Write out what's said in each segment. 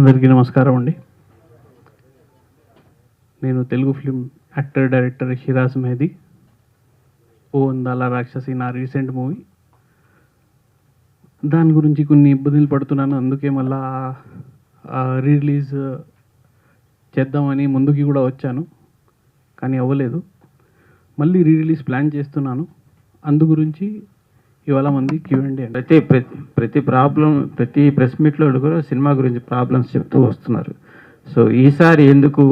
అందరికీ నమస్కారం అండి. నేను Telugu film actor director Shiraz Mehdi. O Andala Rakshasi నా రీసెంట్ మూవీ. దాని గురించి కొన్ని ఇబ్బందులు పడుతున్నాను. అందుకే మళ్ళా రిలీజ్ చేద్దామని ముందుకి కూడా వచ్చాను, కానీ అవ్వలేదు. మళ్ళీ రిలీజ్ ప్లాన్ చేస్తున్నాను. అందు గురించి ఇవాళ మంది క్యూఎండి అంటే ప్రతి ప్రాబ్లం ప్రతి ప్రెస్ మీట్లో కూడా సినిమా గురించి ప్రాబ్లమ్స్ చెప్తూ వస్తున్నారు. సో ఈసారి ఎందుకు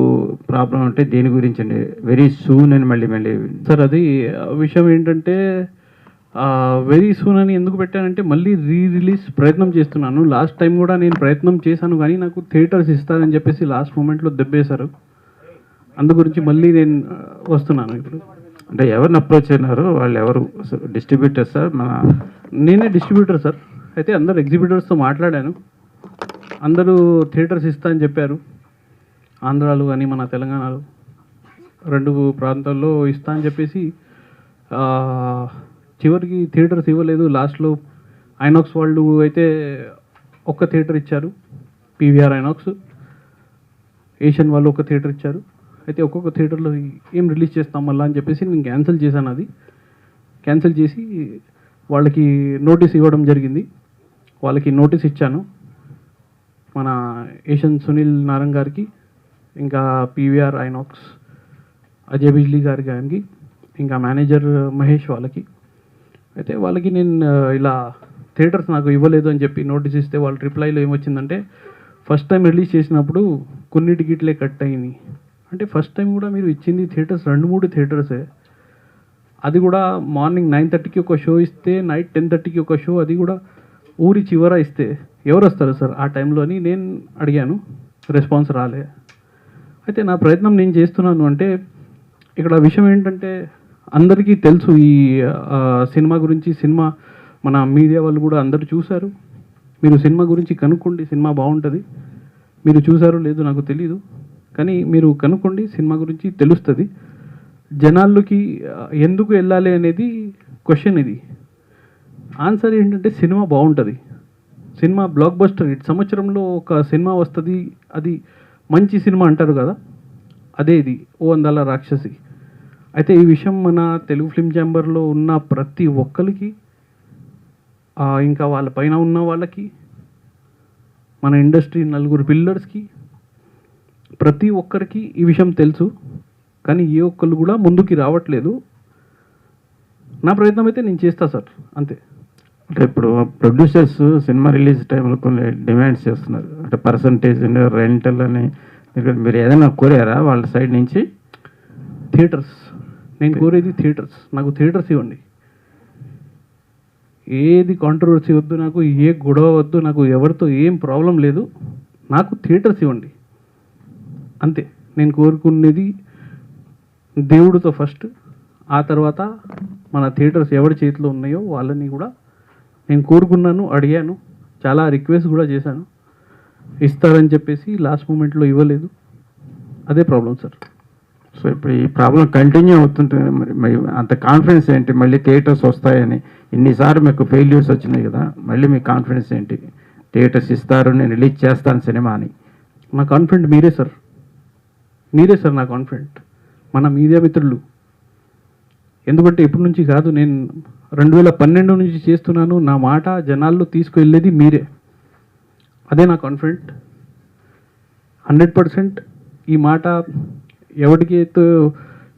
ప్రాబ్లం అంటే దేని గురించి అండి? వెరీ సూన్ అని మళ్ళీ సార్, అది విషయం ఏంటంటే వెరీ సూన్ అని ఎందుకు పెట్టానంటే మళ్ళీ రిలీజ్ ప్రయత్నం చేస్తున్నాను. లాస్ట్ టైం కూడా నేను ప్రయత్నం చేశాను, కానీ నాకు థియేటర్స్ ఇస్తారని చెప్పేసి లాస్ట్ మూమెంట్లో దెబ్బేశారు. అందు గురించి మళ్ళీ నేను వస్తున్నాను ఇప్పుడు. అంటే ఎవరిని అప్రోచ్ అయినారు? వాళ్ళు ఎవరు? Distributor sir? నేనే డిస్ట్రిబ్యూటర్ సార్. అయితే అందరు ఎగ్జిబిటర్స్తో మాట్లాడాను. అందరూ థియేటర్స్ ఇస్తా అని చెప్పారు. ఆంధ్రాలో కానీ మన తెలంగాణలో 2 ప్రాంతాల్లో ఇస్తా అని చెప్పేసి చివరికి థియేటర్స్ ఇవ్వలేదు. లాస్ట్లో ఐనాక్స్ వాళ్ళు అయితే ఒక్క థియేటర్ ఇచ్చారు, పీవీఆర్ ఐనాక్స్. ఏషియన్ వాళ్ళు ఒక థియేటర్ ఇచ్చారు. అయితే ఒక్కొక్క థియేటర్లో ఏం రిలీజ్ చేస్తాం మళ్ళీ అని చెప్పేసి నేను క్యాన్సిల్ చేశాను. అది క్యాన్సిల్ చేసి వాళ్ళకి నోటీస్ ఇవ్వడం జరిగింది. వాళ్ళకి నోటీస్ ఇచ్చాను, మన ఏషియన్ సునీల్ నారంగ్ గారికి, ఇంకా పీవీఆర్ ఐనాక్స్ అజయ్ బిజ్లీ గారికి, ఇంకా మేనేజర్ మహేష్ వాళ్ళకి. అయితే వాళ్ళకి నేను ఇలా థియేటర్స్ నాకు ఇవ్వలేదు అని చెప్పి నోటీస్ ఇస్తే వాళ్ళ రిప్లైలో ఏమొచ్చిందంటే, ఫస్ట్ టైం రిలీజ్ చేసినప్పుడు కొన్ని టికెట్లే కట్ అయ్యింది. అంటే ఫస్ట్ టైం కూడా మీరు ఇచ్చింది థియేటర్స్ 2-3 థియేటర్సే. అది కూడా మార్నింగ్ 9:30కి ఒక షో ఇస్తే నైట్ 10:30కి ఒక షో, అది కూడా ఊరి చివర ఇస్తే ఎవరు వస్తారు సార్ ఆ టైంలో అని నేను అడిగాను. రెస్పాన్స్ రాలే. అయితే నా ప్రయత్నం నేను చేస్తున్నాను. అంటే ఇక్కడ విషయం ఏంటంటే అందరికీ తెలుసు ఈ సినిమా గురించి. సినిమా మన మీడియా వాళ్ళు కూడా అందరూ చూశారు. మీరు సినిమా గురించి కనుక్కోండి, సినిమా బాగుంటుంది. మీరు చూసారో లేదో నాకు తెలీదు, కానీ మీరు కనుక్కోండి, సినిమా గురించి తెలుస్తుంది. జనాల్లోకి ఎందుకు వెళ్ళాలి అనేది క్వశ్చన్. ఇది ఆన్సర్ ఏంటంటే సినిమా బాగుంటుంది. Cinema block buster hit. సంవత్సరంలో ఒక సినిమా వస్తుంది, అది మంచి సినిమా అంటారు కదా, అదే ఇది ఓ అందాల రాక్షసి. అయితే ఈ విషయం మన తెలుగు ఫిల్మ్ ఛాంబర్లో ఉన్న ప్రతి ఒక్కరికి, ఇంకా వాళ్ళ పైన ఉన్న వాళ్ళకి, మన ఇండస్ట్రీ 4 పిల్లర్స్కి, ప్రతి ఒక్కరికి ఈ విషయం తెలుసు, కానీ ఏ ఒక్కరు కూడా ముందుకి రావట్లేదు. నా ప్రయత్నం అయితే నేను చేస్తా సార్, అంతే. అంటే ఇప్పుడు ప్రొడ్యూసర్స్ సినిమా రిలీజ్ టైంలో కొన్ని డిమాండ్స్ చేస్తున్నారు. అంటే పర్సంటేజ్, రెంటల్ అని. మీరు ఏదైనా కోరారా వాళ్ళ సైడ్ నుంచి? థియేటర్స్ నేను కోరేది థియేటర్స్. నాకు థియేటర్స్ ఇవ్వండి. ఏది కాంట్రవర్సీ వద్దు, నాకు ఏ గొడవ వద్దు, నాకు ఎవరితో ఏం ప్రాబ్లం లేదు. నాకు థియేటర్స్ ఇవ్వండి, అంతే. నేను కోరుకునేది దేవుడితో ఫస్ట్, ఆ తర్వాత మన థియేటర్స్ ఎవరి చేతిలో ఉన్నాయో వాళ్ళని కూడా నేను కోరుకున్నాను, అడిగాను, చాలా రిక్వెస్ట్ కూడా చేశాను. ఇస్తారని చెప్పేసి లాస్ట్ మూమెంట్లో ఇవ్వలేదు. అదే ప్రాబ్లం సార్. సో ఇప్పుడు ఈ ప్రాబ్లం కంటిన్యూ అవుతుంటుంది. మరి అంత కాన్ఫిడెన్స్ ఏంటి మళ్ళీ థియేటర్స్ వస్తాయని? ఇన్నిసార్లు మీకు ఫెయిల్యూర్స్ వచ్చినాయి కదా, మళ్ళీ మీ కాన్ఫిడెన్స్ ఏంటి? థియేటర్స్ ఇస్తారు, నేను రిలీజ్ చేస్తాను సినిమా అని. నా కాన్ఫిడెంట్ మీరే సార్, మీరే సార్ నా కాన్ఫిడెంట్, మన మీడియా మిత్రులు. ఎందుకంటే ఇప్పటి నుంచి కాదు, నేను 2012 నుంచి చేస్తున్నాను. నా మాట జనాల్లో తీసుకువెళ్ళేది మీరే. అదే నా కాన్ఫిడెంట్. 100% ఈ మాట ఎవరికైతే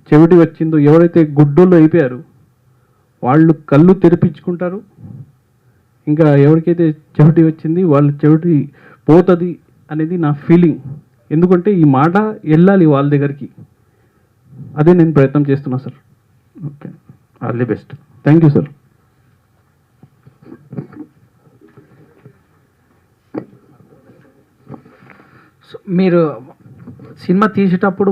చెవిటి వచ్చిందో, ఎవరైతే గుడ్డోళ్ళు అయిపోయారు వాళ్ళు కళ్ళు తెరిపించుకుంటారు. ఇంకా ఎవరికైతే చెవిటి వచ్చింది వాళ్ళు చెవిటి పోతుంది అనేది నా ఫీలింగ్. ఎందుకంటే ఈ మాట వెళ్ళాలి వాళ్ళ దగ్గరికి. అదే నేను ప్రయత్నం చేస్తున్నా sir. Okay, all the best. Thank you sir. మీరు సినిమా తీసేటప్పుడు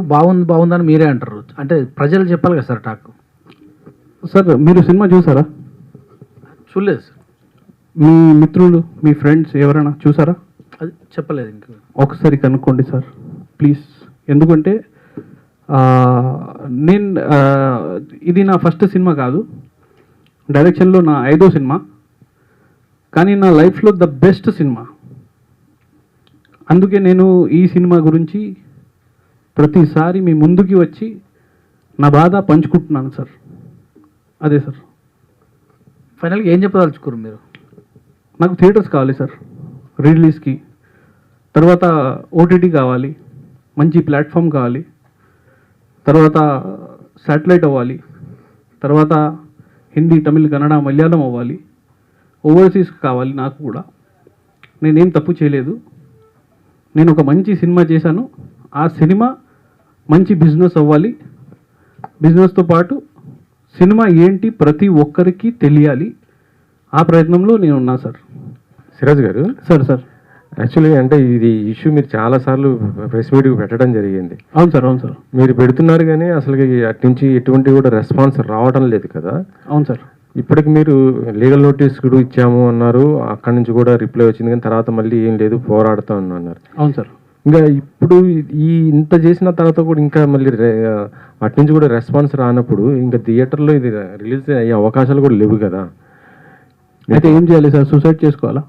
బాగుందని మీరే అంటారు. అంటే ప్రజలు చెప్పాలి కదా సార్ టాక్. సార్ మీరు సినిమా చూసారా? చూడలేదు సార్. మీ మిత్రులు, మీ ఫ్రెండ్స్ ఎవరైనా చూసారా? అది చెప్పలేదు. ఇంకా ఒకసారి కనుక్కోండి సార్ ప్లీజ్. ఎందుకంటే నేను ఇది నా ఫస్ట్ సినిమా కాదు, డైరెక్షన్లో నా 5వ సినిమా, కానీ నా లైఫ్లో ద బెస్ట్ సినిమా. అందుకే నేను ఈ సినిమా గురించి ప్రతిసారి మీ ముందుకి వచ్చి నా బాధ పంచుకుంటున్నాను సార్. అదే సార్. ఫైనల్గా ఏం చెప్పదలుచుకోరు మీరు? నాకు థియేటర్స్ కావాలి సార్ రిలీజ్కి, తర్వాత ఓటీటీ కావాలి, మంచి ప్లాట్ఫామ్ కావాలి, తర్వాత శాటిలైట్ అవ్వాలి, తర్వాత హిందీ, తమిళ్, కన్నడ, మలయాళం అవ్వాలి, ఓవర్సీస్ కావాలి. నాకు కూడా నేనేం తప్పు చేయలేదు. నేను ఒక మంచి సినిమా చేశాను. ఆ సినిమా మంచి బిజినెస్ అవ్వాలి. బిజినెస్తో పాటు సినిమా ఏంటి ప్రతి ఒక్కరికి తెలియాలి. ఆ ప్రయత్నంలో నేను ఉన్నా సార్. సిరాజ్ గారు, సార్ యాక్చువల్లీ అంటే ఇది ఇష్యూ మీరు చాలాసార్లు ప్రెస్ మీట్కి పెట్టడం జరిగింది. అవును సార్. మీరు పెడుతున్నారు కానీ అసలు అటు నుంచి ఎటువంటి కూడా రెస్పాన్స్ రావడం లేదు కదా. అవును సార్. ఇప్పటికి మీరు లీగల్ నోటీస్ కూడా ఇచ్చాము అన్నారు, అక్కడి నుంచి కూడా రిప్లై వచ్చింది, కానీ తర్వాత మళ్ళీ ఏం లేదు పోరాడుతూ అన్నారు. అవును సార్. ఇంకా ఇప్పుడు ఇంత చేసిన తర్వాత కూడా ఇంకా మళ్ళీ అటు నుంచి కూడా రెస్పాన్స్ రానప్పుడు ఇంకా థియేటర్లో ఇది రిలీజ్ అయ్యే అవకాశాలు కూడా లేవు కదా. అయితే ఏం చేయాలి సార్? సూసైడ్ చేసుకోవాలా?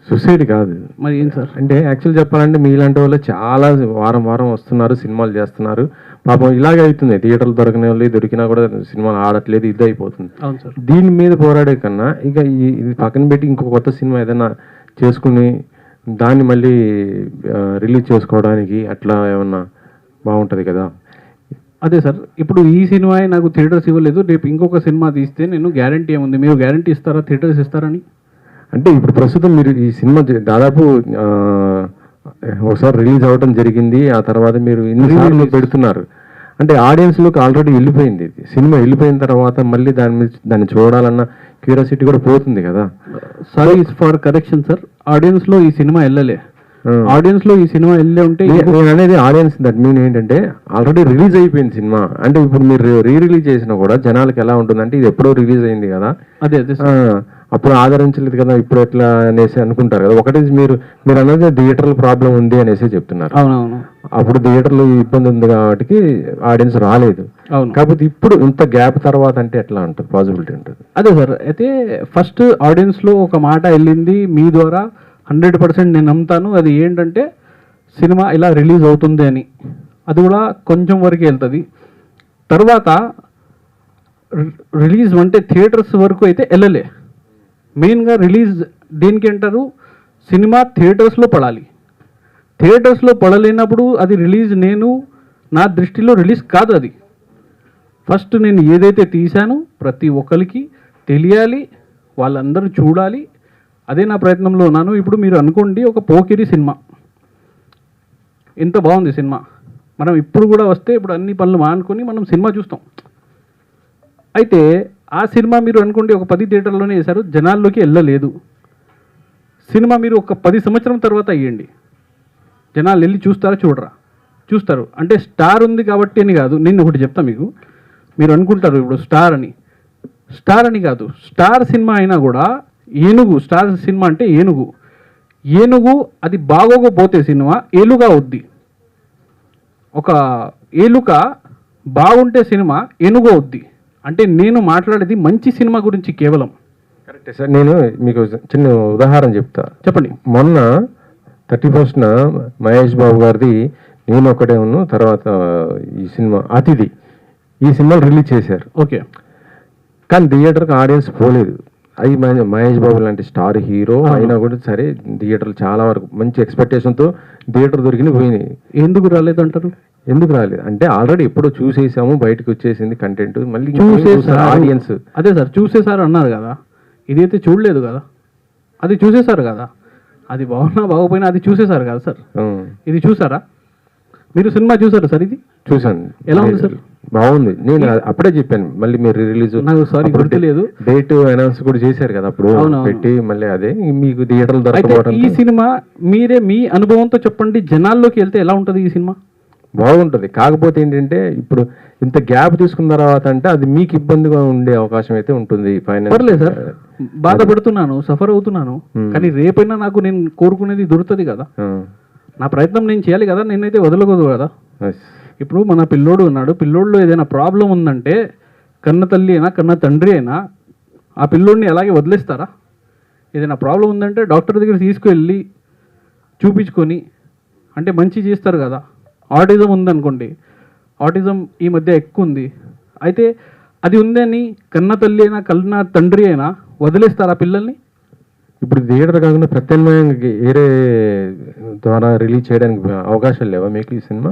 సూసైడ్ కాదు మరి ఏం సార్? అంటే యాక్చువల్ చెప్పాలంటే మీలాంటి వాళ్ళు చాలా వారం వస్తున్నారు, సినిమాలు చేస్తున్నారు. పాపం ఇలాగే అవుతుంది, థియేటర్లు దొరకని వాళ్ళు దొరికినా కూడా సినిమాలు ఆడట్లేదు, ఇది అయిపోతుంది. అవును సార్. దీని మీద పోరాడే కన్నా ఇక ఇది పక్కన పెట్టి ఇంకో కొత్త సినిమా ఏదైనా చేసుకుని దాన్ని మళ్ళీ రిలీజ్ చేసుకోవడానికి అట్లా ఏమన్నా బాగుంటుంది కదా. అదే సార్. ఇప్పుడు ఈ సినిమా నాకు థియేటర్స్ ఇవ్వలేదు, రేపు ఇంకొక సినిమా తీస్తే నేను గ్యారంటీ ఏముంది? మీరు గ్యారంటీ ఇస్తారా థియేటర్స్ ఇస్తారని? అంటే ఇప్పుడు ప్రస్తుతం మీరు ఈ సినిమా దాదాపు ఒకసారి రిలీజ్ అవ్వడం జరిగింది, ఆ తర్వాత మీరు ఇన్నిసార్లు పెడుతున్నారు అంటే ఆడియన్స్లోకి ఆల్రెడీ వెళ్ళిపోయింది. సినిమా వెళ్ళిపోయిన తర్వాత మళ్ళీ దాన్ని చూడాలన్న క్యూరియాసిటీ కూడా పోతుంది కదా. సారీ ఫర్ కరెక్షన్ సార్, ఆడియన్స్లో ఈ సినిమా వెళ్ళలే. ఆడియన్స్లో ఈ సినిమా వెళ్ళే ఉంటే నేను అనేది ఆడియన్స్ దట్ మీన్ ఏంటంటే ఆల్రెడీ రిలీజ్ అయిపోయింది సినిమా. అంటే ఇప్పుడు మీరు రిలీజ్ చేసినా కూడా జనాలకు ఎలా ఉంటుందంటే ఇది ఎప్పుడో రిలీజ్ అయింది కదా, అదే అప్పుడు ఆదరించలేదు కదా, ఇప్పుడు ఎట్లా అనేసి అనుకుంటారు కదా. ఒకటి మీరు అన్నది థియేటర్ల ప్రాబ్లం ఉంది అనేసి చెప్తున్నారు. అవునవును. అప్పుడు థియేటర్లో ఇబ్బంది ఉంది కాబట్టి ఆడియన్స్ రాలేదు. అవును. కాకపోతే ఇప్పుడు ఇంత గ్యాప్ తర్వాత అంటే ఎట్లా ఉంటుంది, పాసిబిలిటీ ఉంటుంది? అదే సార్. అయితే ఫస్ట్ ఆడియన్స్లో ఒక మాట వెళ్ళింది మీ ద్వారా, 100% నేను నమ్ముతాను. అది ఏంటంటే సినిమా ఇలా రిలీజ్ అవుతుంది అని, అది కూడా కొంచెం వరకు వెళ్తుంది. తర్వాత రిలీజ్ అంటే థియేటర్స్ వరకు అయితే వెళ్ళలే. మెయిన్గా రిలీజ్ దేనికి అంటారు, సినిమా థియేటర్స్లో పడాలి. థియేటర్స్లో పడలేనప్పుడు అది రిలీజ్ నా దృష్టిలో రిలీజ్ కాదు. అది ఫస్ట్ నేను ఏదైతే తీశానో ప్రతి ఒక్కరికి తెలియాలి, వాళ్ళందరూ చూడాలి. అదే నా ప్రయత్నంలో ఉన్నాను. ఇప్పుడు మీరు అనుకోండి, ఒక పోకిరి సినిమా ఎంత బాగుంది సినిమా, మనం ఇప్పుడు కూడా వస్తే ఇప్పుడు అన్ని పనులు మానుకొని మనం సినిమా చూస్తాం. అయితే ఆ సినిమా మీరు అనుకోండి ఒక 10 థియేటర్లోనే వేశారు, జనాల్లోకి వెళ్ళలేదు. సినిమా మీరు ఒక 10 సంవత్సరం తర్వాత అయ్యండి, జనాలు వెళ్ళి చూస్తారా? చూస్తారు. అంటే స్టార్ ఉంది కాబట్టి అని కాదు. నేను ఒకటి చెప్తా మీకు, మీరు అనుకుంటారు ఇప్పుడు స్టార్ అని కాదు. స్టార్ సినిమా అయినా కూడా ఏనుగు, స్టార్ సినిమా అంటే ఏనుగు అది బాగోకపోతే సినిమా ఏలుగా అవుద్ది. ఒక ఏలుక బాగుంటే సినిమా ఏనుగు అవుద్ది. అంటే నేను మాట్లాడేది మంచి సినిమా గురించి కేవలం. కరెక్టే సార్. నేను మీకు చిన్న ఉదాహరణ చెప్తా. చెప్పండి. మొన్న 31st మహేష్ బాబు గారిది నేను ఒకటే ఉన్నాను, తర్వాత ఈ సినిమా అతిథి, ఈ సినిమాలు రిలీజ్ చేశారు. ఓకే. కానీ థియేటర్కి ఆడియన్స్ పోలేదు. అది మహేష్ బాబు లాంటి స్టార్ హీరో అయినా కూడా సరే థియేటర్లు చాలా వరకు మంచి ఎక్స్పెక్టేషన్తో థియేటర్ దొరికిన పోయినాయి. ఎందుకు రాలేదంటారు? ఎందుకు రాలేదు అంటే ఆల్రెడీ ఎప్పుడో చూసేసాము, బయటకు వచ్చేసింది కంటెంట్, మళ్ళీ ఆడియన్స్. అదే సార్, చూసేసారు అన్నారు కదా, ఇదైతే చూడలేదు కదా, అది చూసేసారు కదా. అది బాగున్నా బాగోపోయినా అది చూసేసారు కదా సార్. ఇది చూసారా మీరు? సినిమా చూసారా సార్? ఇది చూసాను. ఎలా ఉంది సార్? బాగుంది. నేను అప్పుడే చెప్పాను, మళ్ళీ మీరు రిలీజ్ నాకు సారీ గుర్తులేదు, డేట్ అనౌన్స్ కూడా చేశారు కదా అప్పుడు పెట్టి, మళ్ళీ అదే మీకు థియేటర్లు దొరకకపోవడం. ఈ సినిమా మీరే మీ అనుభవంతో చెప్పండి, జనాల్లోకి వెళ్తే ఎలా ఉంటుంది ఈ సినిమా? బాగుంటుంది. కాకపోతే ఏంటంటే ఇప్పుడు ఇంత గ్యాప్ తీసుకున్న తర్వాత అంటే అది మీకు ఇబ్బందిగా ఉండే అవకాశం అయితే ఉంటుంది. పర్లేదు సార్, బాధపడుతున్నాను, సఫర్ అవుతున్నాను, కానీ రేపైనా నాకు నేను కోరుకునేది దొరుకుతుంది కదా. నా ప్రయత్నం నేను చేయాలి కదా, నేనైతే వదలకూడదు కదా. ఇప్పుడు మన పిల్లోడు ఉన్నాడు, పిల్లోడులో ఏదైనా ప్రాబ్లం ఉందంటే కన్న తల్లి అయినా కన్న తండ్రి అయినా ఆ పిల్లోడిని అలాగే వదిలేస్తారా? ఏదైనా ప్రాబ్లం ఉందంటే డాక్టర్ దగ్గర తీసుకువెళ్ళి చూపించుకొని అంటే మంచి చేస్తారు కదా. ఆటిజం ఉందనుకోండి, ఆటిజం ఈ మధ్య ఎక్కువ ఉంది. అయితే అది ఉందని కన్న తల్లి అయినా కన్న తండ్రి అయినా వదిలేస్తారా పిల్లల్ని? ఇప్పుడు థియేటర్ కాకుండా ప్రత్యామ్నాయంగా వేరే ద్వారా రిలీజ్ చేయడానికి అవకాశాలు లేవా మీకు ఈ సినిమా?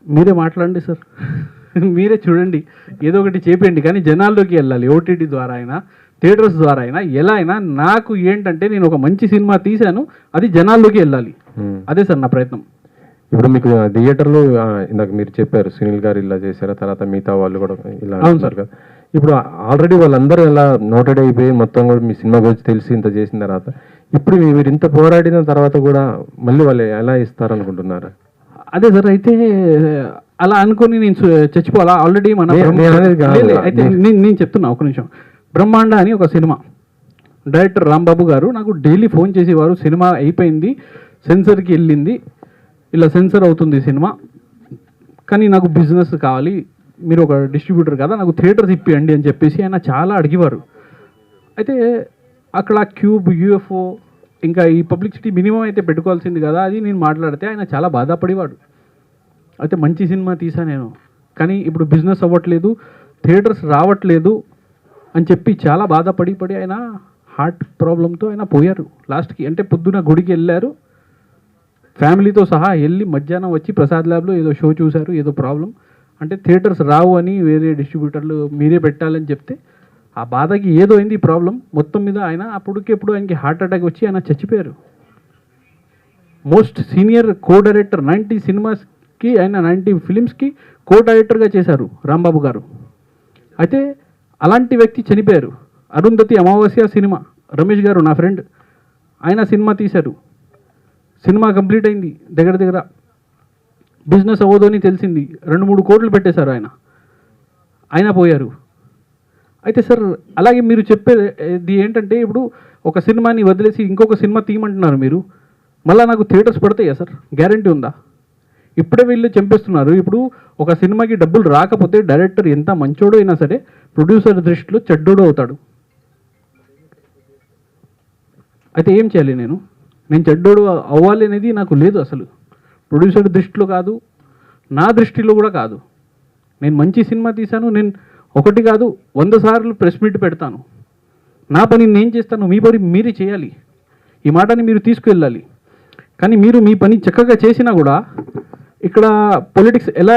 మీరే మాట్లాడండి సార్, మీరే చూడండి, ఏదో ఒకటి చేపేయండి. కానీ జనాల్లోకి వెళ్ళాలి, ఓటీటీ ద్వారా అయినా థియేటర్స్ ద్వారా అయినా ఎలా అయినా. నాకు ఏంటంటే నేను ఒక మంచి సినిమా తీశాను, అది జనాల్లోకి వెళ్ళాలి. అదే సార్ నా ప్రయత్నం. ఇప్పుడు మీకు థియేటర్లో ఇందాక మీరు చెప్పారు సునీల్ గారు ఇలా చేశారు, తర్వాత మిగతా వాళ్ళు కూడా ఇలా అవును సార్. కదా. ఇప్పుడు ఆల్రెడీ వాళ్ళందరూ ఇలా నోటెడ్ అయిపోయి మొత్తం కూడా మీ సినిమా గురించి తెలిసి ఇంత చేసిన తర్వాత ఇప్పుడు మీరు ఇంత పోరాడిన తర్వాత కూడా మళ్ళీ వాళ్ళు ఎలా ఇస్తారనుకుంటున్నారు? అదే సార్, అయితే అలా అనుకొని నేను చచ్చిపోవాలా? ఆల్రెడీ మన నేను అనేది కాదు. అయితే నేను చెప్తున్నా ఒక నిమిషం. బ్రహ్మాండ అని ఒక సినిమా డైరెక్టర్ రాంబాబు గారు నాకు డైలీ ఫోన్ చేసేవారు. సినిమా అయిపోయింది, సెన్సర్కి వెళ్ళింది, ఇలా సెన్సర్ అవుతుంది సినిమా, కానీ నాకు బిజినెస్ కావాలి, మీరు ఒక డిస్ట్రిబ్యూటర్ కదా, నాకు థియేటర్స్ ఇప్పియండి అని చెప్పేసి ఆయన చాలా అడిగేవారు. అయితే అక్కడ క్యూబ్, యూఎఫ్ఓ, ఇంకా ఈ పబ్లిసిటీ మినిమం అయితే పెట్టుకోవాల్సింది కదా, అది నేను మాట్లాడితే ఆయన చాలా బాధపడేవాడు. అయితే మంచి సినిమా తీసా నేను, కానీ ఇప్పుడు బిజినెస్ అవ్వట్లేదు, థియేటర్స్ రావట్లేదు అని చెప్పి చాలా బాధపడి ఆయన హార్ట్ ప్రాబ్లంతో ఆయన పోయారు లాస్ట్కి. అంటే పొద్దున గుడికి వెళ్ళారు, ఫ్యామిలీతో సహా వెళ్ళి మధ్యాహ్నం వచ్చి ప్రసాద్ ల్యాబ్లో ఏదో షో చూశారు, ఏదో ప్రాబ్లం అంటే థియేటర్స్ రావు అని వేరే డిస్ట్రిబ్యూటర్లు మీరే పెట్టాలని చెప్తే ఆ బాధకి ఏదో అయింది ఈ ప్రాబ్లం. మొత్తం మీద ఆయన అప్పటికెప్పుడు ఆయనకి హార్ట్ అటాక్ వచ్చి ఆయన చచ్చిపోయారు. మోస్ట్ సీనియర్ కో డైరెక్టర్, 90 సినిమాస్కి ఆయన 90 ఫిలిమ్స్కి కో డైరెక్టర్గా చేశారు రాంబాబు గారు. అయితే అలాంటి వ్యక్తి చనిపోయారు. అరుంధతి అమావాస్య సినిమా, రమేష్ గారు నా ఫ్రెండ్, ఆయన సినిమా తీశారు. సినిమా కంప్లీట్ అయింది, దగ్గర బిజినెస్ అవ్వదు అని తెలిసింది, 2-3 కోట్లు పెట్టేశారు ఆయన పోయారు. అయితే సార్ అలాగే మీరు చెప్పేది ఏంటంటే ఇప్పుడు ఒక సినిమాని వదిలేసి ఇంకొక సినిమా తీయమంటున్నారు మీరు, మళ్ళీ నాకు థియేటర్స్ పడతాయా సార్? గ్యారంటీ ఉందా? ఇప్పుడే వీళ్ళు చంపేస్తున్నారు. ఇప్పుడు ఒక సినిమాకి డబ్బులు రాకపోతే డైరెక్టర్ ఎంత మంచోడు అయినా సరే ప్రొడ్యూసర్ దృష్టిలో చెడ్డోడు అవుతాడు. అయితే ఏం చేయాలి? నేను చెడ్డోడు అవ్వాలి అనేది నాకు లేదు అసలు. ప్రొడ్యూసర్ దృష్టిలో కాదు, నా దృష్టిలో కూడా కాదు. నేను మంచి సినిమా తీశాను, నేను ఒకటి కాదు 100 సార్లు ప్రెస్ మీట్ పెడతాను. నా పని నేను చేస్తాను, మీ పని మీరే చేయాలి. ఈ మాటని మీరు తీసుకువెళ్ళాలి. కానీ మీరు మీ పని చక్కగా చేసినా కూడా ఇక్కడ పొలిటిక్స్ ఎలా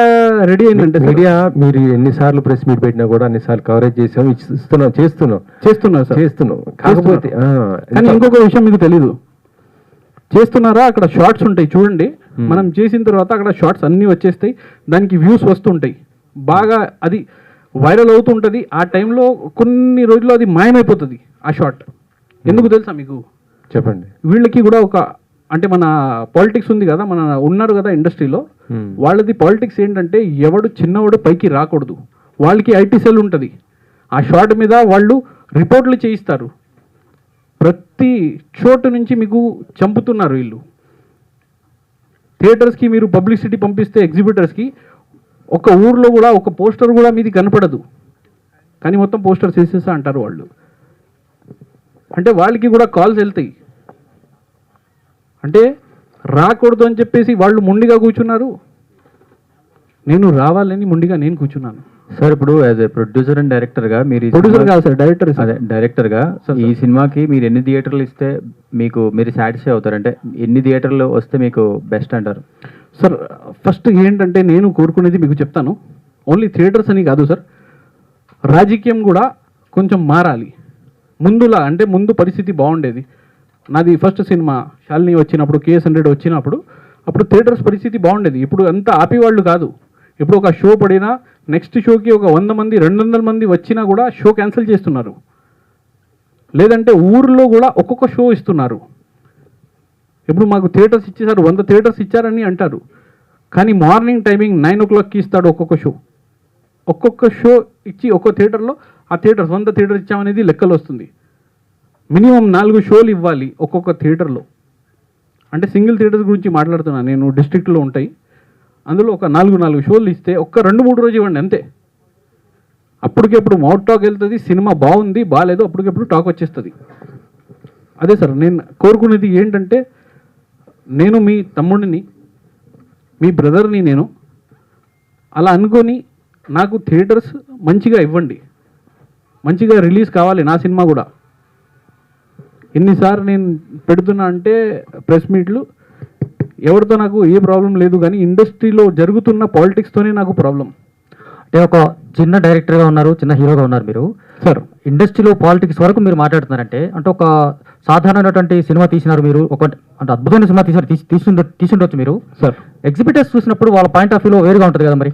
రెడీ అయిందంటే మీడియా మీరు ఎన్నిసార్లు ప్రెస్ మీట్ పెట్టినా కూడా అన్నిసార్లు కవరేజ్ చేసాం, చేస్తున్నారు సార్. కాకపోతే కానీ ఇంకొక విషయం మీకు తెలీదు, చేస్తున్నారా? అక్కడ షార్ట్స్ ఉంటాయి చూడండి, మనం చేసిన తర్వాత అక్కడ షార్ట్స్ అన్నీ వచ్చేస్తాయి, దానికి వ్యూస్ వస్తుంటాయి, బాగా అది వైరల్ అవుతుంటుంది. ఆ టైంలో కొన్ని రోజుల్లో అది మాయమైపోతుంది ఆ షార్ట్. ఎందుకు తెలుసా మీకు? చెప్పండి. వీళ్ళకి కూడా ఒక అంటే మన పాలిటిక్స్ ఉంది కదా, మన ఉన్నారు కదా ఇండస్ట్రీలో, వాళ్ళది పాలిటిక్స్ ఏంటంటే ఎవడు చిన్నవాడు పైకి రాకూడదు. వాళ్ళకి ఐటీ సెల్ ఉంటుంది, ఆ షార్ట్ మీద వాళ్ళు రిపోర్ట్లు చేయిస్తారు. ప్రతి చోటు నుంచి మీకు చంపుతున్నారు వీళ్ళు. థియేటర్స్కి మీరు పబ్లిసిటీ పంపిస్తే ఎగ్జిబిటర్స్కి ఒక ఊర్లో కూడా ఒక పోస్టర్ కూడా మీది కనపడదు, కానీ మొత్తం పోస్టర్స్ వేసేస్తా అంటారు వాళ్ళు. అంటే వాళ్ళకి కూడా కాల్స్ వెళ్తాయి. అంటే రాకూడదు అని చెప్పేసి వాళ్ళు మొండిగా కూర్చున్నారు, నేను రావాలని మొండిగా నేను కూర్చున్నాను. సార్ ఇప్పుడు యాజ్ ఏ ప్రొడ్యూసర్ అండ్ డైరెక్టర్గా మీరు ప్రొడ్యూసర్ కాదు సార్, డైరెక్టర్. అదే డైరెక్టర్గా ఈ సినిమాకి మీరు ఎన్ని థియేటర్లు ఇస్తే మీరు సాటిస్ఫై అవుతారు? అంటే ఎన్ని థియేటర్లు వస్తే మీకు బెస్ట్ అంటారు? సార్ ఫస్ట్ ఏంటంటే నేను కోరుకునేది మీకు చెప్తాను, ఓన్లీ థియేటర్స్ అని కాదు సార్, రాజకీయం కూడా కొంచెం మారాలి. ముందులా అంటే ముందు పరిస్థితి బాగుండేది. నాది ఫస్ట్ సినిమా శాలిని వచ్చినప్పుడు, కేఎస్ 100 వచ్చినప్పుడు అప్పుడు థియేటర్స్ పరిస్థితి బాగుండేది. ఇప్పుడు అంతా ఆపేవాళ్ళు కాదు. ఇప్పుడు ఒక షో పడినా నెక్స్ట్ షోకి ఒక 100 మంది 200 మంది వచ్చినా కూడా షో క్యాన్సిల్ చేస్తున్నారు. లేదంటే ఊర్లో కూడా ఒక్కొక్క షో ఇస్తున్నారు. ఇప్పుడు మాకు థియేటర్స్ ఇచ్చేసారు, 100 థియేటర్స్ ఇచ్చారని అంటారు, కానీ మార్నింగ్ టైమింగ్ 9 o'clockకి ఇస్తాడు ఒక్కొక్క షో ఇచ్చి ఒక్కో థియేటర్లో ఆ థియేటర్స్ 100 థియేటర్ ఇచ్చామనేది లెక్కలు వస్తుంది. మినిమం 4 షోలు ఇవ్వాలి ఒక్కొక్క థియేటర్లో. అంటే సింగిల్ థియేటర్స్ గురించి మాట్లాడుతున్నాను నేను, డిస్ట్రిక్ట్లో ఉంటాయి, అందులో ఒక 4 షోలు ఇస్తే ఒక్క 2-3 రోజు ఇవ్వండి అంతే. అప్పటికెప్పుడు మౌత్ టాక్ వెళ్తుంది, సినిమా బాగుంది బాగాలేదు అప్పటికెప్పుడు టాక్ వచ్చేస్తుంది. అదే సార్ నేను కోరుకునేది ఏంటంటే నేను మీ తమ్ముడిని, మీ బ్రదర్ని నేను అలా అనుకొని నాకు థియేటర్స్ మంచిగా ఇవ్వండి, మంచిగా రిలీజ్ కావాలి నా సినిమా కూడా. ఎన్నిసార్లు నేను పెడుతున్నా అంటే ప్రెస్ మీట్లు, ఎవరితో నాకు ఏ ప్రాబ్లం లేదు, కానీ ఇండస్ట్రీలో జరుగుతున్న పాలిటిక్స్తోనే నాకు ప్రాబ్లం. అంటే ఒక చిన్న డైరెక్టర్గా ఉన్నారు, చిన్న హీరోగా ఉన్నారు మీరు. సార్ ఇండస్ట్రీలో పాలిటిక్స్ వరకు మీరు మాట్లాడుతున్నారంటే అంటే ఒక సాధారణమైనటువంటి సినిమా తీసినారు మీరు, ఒక అంటే అద్భుతమైన సినిమా తీసుండొచ్చు మీరు. సార్ ఎగ్జిబిటర్స్ చూసినప్పుడు వాళ్ళ పాయింట్ ఆఫ్ వ్యూలో వేరుగా ఉంటుంది కదా మరి.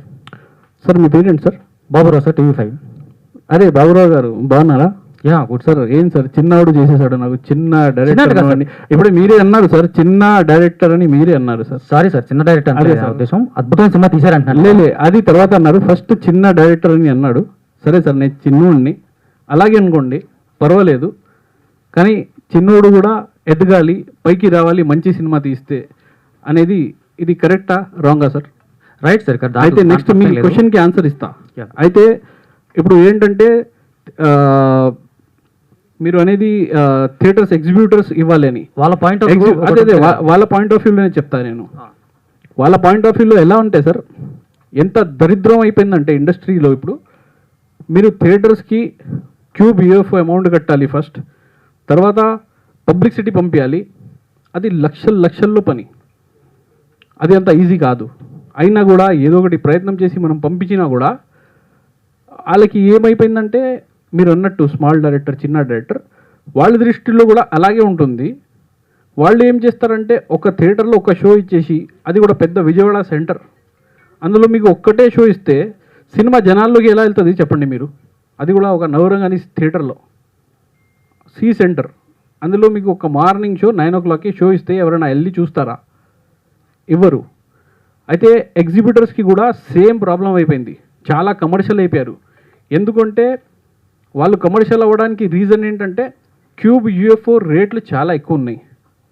సార్ మీ parent sir? Baburao sir, TV5. అరే బాబురావు గారు బాగున్నారా? Yeah good sir. ఏం సార్ చిన్నవాడు చేసేసాడు నాకు, చిన్న డైరెక్టర్ చిన్నవాడు కాదు అని ఇప్పుడు మీరే అన్నారు సార్, చిన్న డైరెక్టర్ అని మీరే అన్నారు సార్. సారీ సార్, చిన్న డైరెక్టర్ అదే అంటే సార్. ఉద్దేశం అద్భుతమైన సినిమా తీశారంటున్నారు. లే అది తర్వాత అన్నారు, ఫస్ట్ చిన్న డైరెక్టర్ అని అన్నాడు. సరే సార్ నేను చిన్నోడిని, అలాగే అనుకోండి పర్వాలేదు, కానీ చిన్నోడు కూడా ఎదగాలి, పైకి రావాలి, మంచి సినిమా తీస్తే అనేది ఇది కరెక్టా రాంగా సార్? Right sir. అయితే నెక్స్ట్ మీ క్వశ్చన్కి ఆన్సర్ ఇస్తా. Yeah. అయితే ఇప్పుడు ఏంటంటే మీరు అనేది థియేటర్స్ ఎగ్జిబ్యూటర్స్ ఇవ్వాలి అని. వాళ్ళ పాయింట్ ఆఫ్ అదే వాళ్ళ పాయింట్ ఆఫ్ వ్యూలోనే చెప్తాను నేను. వాళ్ళ పాయింట్ ఆఫ్ వ్యూలో ఎలా ఉంటే సార్, ఎంత దరిద్రం అయిపోయిందంటే ఇండస్ట్రీలో ఇప్పుడు మీరు థియేటర్స్కి క్యూబ్ యూఎఫ్ అమౌంట్ కట్టాలి ఫస్ట్, తర్వాత పబ్లిసిటీ పంపించాలి, అది లక్షల్లో పని. అది అంత ఈజీ కాదు. అయినా కూడా ఏదో ఒకటి ప్రయత్నం చేసి మనం పంపించినా కూడా వాళ్ళకి ఏమైపోయిందంటే మీరు అన్నట్టు స్మాల్ డైరెక్టర్, చిన్న డైరెక్టర్, వాళ్ళ దృష్టిలో కూడా అలాగే ఉంటుంది. వాళ్ళు ఏం చేస్తారంటే ఒక థియేటర్లో ఒక షో ఇచ్చేసి, అది కూడా పెద్ద విజయవాడ సెంటర్, అందులో మీకు ఒక్కటే షో ఇస్తే సినిమా జనాల్లోకి ఎలా వెళ్తుంది చెప్పండి మీరు? అది కూడా ఒక నవరంగాని థియేటర్లో సి సెంటర్, అందులో మీకు ఒక మార్నింగ్ షో 9 o'clockకి షో ఇస్తే ఎవరైనా వెళ్ళి చూస్తారా? ఇవ్వరు. అయితే ఎగ్జిబిటర్స్కి కూడా సేమ్ ప్రాబ్లం అయిపోయింది, చాలా కమర్షియల్ అయిపోయారు. ఎందుకంటే వాళ్ళు కమర్షియల్ అవ్వడానికి రీజన్ ఏంటంటే క్యూబ్ యూఎఫ్ఓ రేట్లు చాలా ఎక్కువ ఉన్నాయి,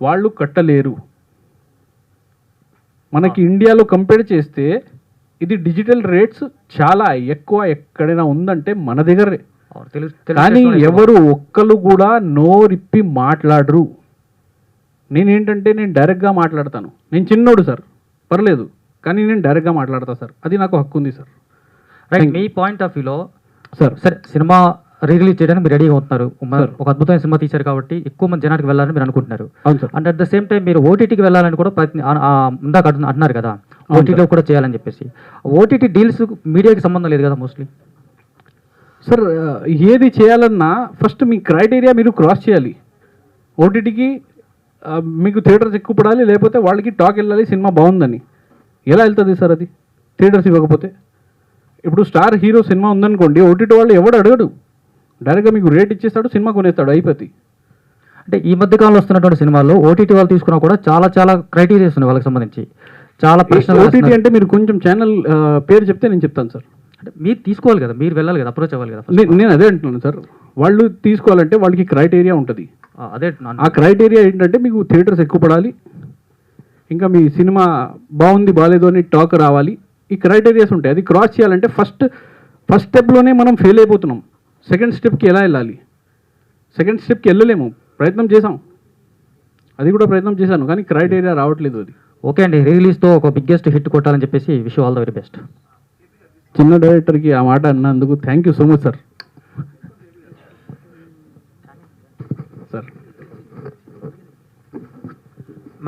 వాళ్ళు కట్టలేరు. మనకి ఇండియాలో కంపేర్ చేస్తే ఇది డిజిటల్ రేట్స్ చాలా ఎక్కువ ఎక్కడైనా ఉందంటే మన దగ్గరే. కానీ ఎవరు ఒక్కరు కూడా నోరిప్పి మాట్లాడరు. నేనేంటంటే నేను డైరెక్ట్గా మాట్లాడతాను. నేను చిన్నోడు సార్, పర్లేదు, కానీ నేను డైరెక్ట్గా మాట్లాడతా సార్, అది నాకు హక్కు ఉంది sir. Right. Me point of వ్యూలో సార్ సరే సినిమా రిలీజ్ చేయడానికి మీరు రెడీగా ఉంటున్నారు, ఒక అద్భుతమైన సినిమా తీశారు కాబట్టి ఎక్కువ మంది జనానికి వెళ్ళాలని మీరు అనుకుంటున్నారు. అవును sir. And at the same time మీరు ఓటీటీకి వెళ్ళాలని కూడా ఇందాక అంటున్నారు కదా, ఓటీటీలో కూడా చేయాలని చెప్పేసి. ఓటీటీ డీల్స్ మీడియాకి సంబంధం లేదు కదా మోస్ట్లీ సార్. ఏది చేయాలన్నా ఫస్ట్ మీ క్రైటీరియా మీరు క్రాస్ చేయాలి. ఓటీటీకి మీకు థియేటర్స్ ఎక్కువ పడాలి, లేకపోతే వాళ్ళకి టాక్ వెళ్ళాలి సినిమా బాగుందని. ఎలా వెళ్తుంది సార్ అది థియేటర్స్ ఇవ్వకపోతే? ఇప్పుడు స్టార్ హీరో సినిమా ఉందనుకోండి, ఓటీటీ వాళ్ళు ఎవడు అడగడు, డైరెక్ట్గా మీకు రేట్ ఇచ్చేస్తాడు, సినిమా కొనేస్తాడు, అయిపోతుంది. అంటే ఈ మధ్య కాలంలో వస్తున్నటువంటి సినిమాల్లో ఓటీటీ వాళ్ళు తీసుకున్నా కూడా చాలా క్రైటీరియాస్ ఉన్నాయి వాళ్ళకి సంబంధించి, చాలా ప్రశ్నలు. ఓటీటీ అంటే మీరు కొంచెం ఛానల్ పేరు చెప్తే నేను చెప్తాను సార్. అంటే మీరు తీసుకోవాలి కదా, మీరు వెళ్ళాలి కదా, అప్రోచ్ అవ్వాలి కదా. నేను అదే అంటున్నాను సార్, వాళ్ళు తీసుకోవాలంటే వాళ్ళకి క్రైటీరియా ఉంటుంది. అదే ఆ క్రైటీరియా ఏంటంటే మీకు థియేటర్స్ ఎక్కువ పడాలి, ఇంకా మీ సినిమా బాగుంది బాగాలేదు అని టాక్ రావాలి. ఈ క్రైటీరియాస్ ఉంటాయి, అది క్రాస్ చేయాలంటే ఫస్ట్ స్టెప్లోనే మనం ఫెయిల్ అయిపోతున్నాం. సెకండ్ స్టెప్కి ఎలా వెళ్ళాలి? సెకండ్ స్టెప్కి వెళ్ళలేము. ప్రయత్నం చేసాం, అది కూడా ప్రయత్నం చేశాను, కానీ క్రైటీరియా రావట్లేదు. అది ఓకే అండి. రిలీజ్తో ఒక బిగ్గెస్ట్ హిట్ కొట్టాలని చెప్పేసి wish all the very best. చిన్న డైరెక్టర్కి ఆ మాట అన్నందుకు thank you so much sir. Sir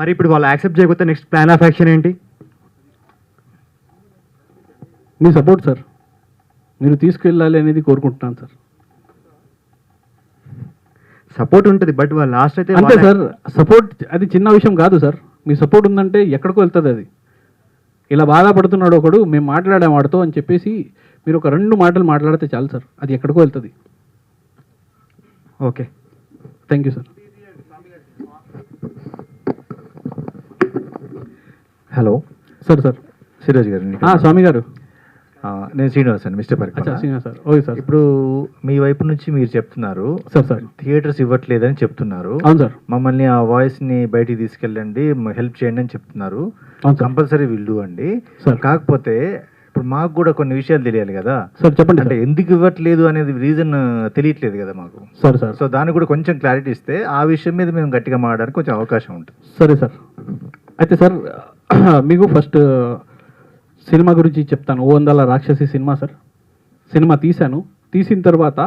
మరి ఇప్పుడు వాళ్ళు యాక్సెప్ట్ చేయకపోతే నెక్స్ట్ ప్లాన్ ఆఫ్ యాక్షన్ ఏంటి? మీ సపోర్ట్ సార్, మీరు తీసుకెళ్ళాలి అనేది కోరుకుంటున్నాను సార్. సపోర్ట్ ఉంటుంది, బట్ వాళ్ళు లాస్ట్ అయితే అంతే సార్. సపోర్ట్ అది చిన్న విషయం కాదు సార్. మీ సపోర్ట్ ఉందంటే ఎక్కడికో వెళ్తుంది అది. ఇలా బాధపడుతున్నాడు ఒకడు, మేము మాట్లాడాం వాడితో అని చెప్పేసి మీరు ఒక 2 మాటలు మాట్లాడితే చాలు సార్, అది ఎక్కడికో వెళ్తుంది. Okay, thank you sir. Hello sir sir Siraj garu, Swami garu. నేను శ్రీనివాస్ అండి, mister Parikar. Sir okay sir. ఇప్పుడు మీ వైపు నుంచి మీరు చెప్తున్నారు సార్ థియేటర్స్ ఇవ్వట్లేదని చెప్తున్నారు. అవును సార్. మమ్మల్ని ఆ వాయిస్ని బయటికి తీసుకెళ్ళండి, హెల్ప్ చేయండి అని చెప్తున్నారు. కంపల్సరీ విల్ అండి. కాకపోతే ఇప్పుడు మాకు కూడా కొన్ని విషయాలు తెలియాలి కదా సార్. చెప్పండి. అంటే ఎందుకు ఇవ్వట్లేదు అనేది రీజన్ తెలియట్లేదు కదా మాకు. సార్ సో దానికి కూడా కొంచెం క్లారిటీ ఇస్తే ఆ విషయం మీద మేము గట్టిగా మాట్లాడడానికి కొంచెం అవకాశం ఉంటుంది. సరే సార్. అయితే సార్ మీకు ఫస్ట్ సినిమా గురించి చెప్తాను. ఓ వందల రాక్షసి సినిమా సార్. సినిమా తీసిన తర్వాత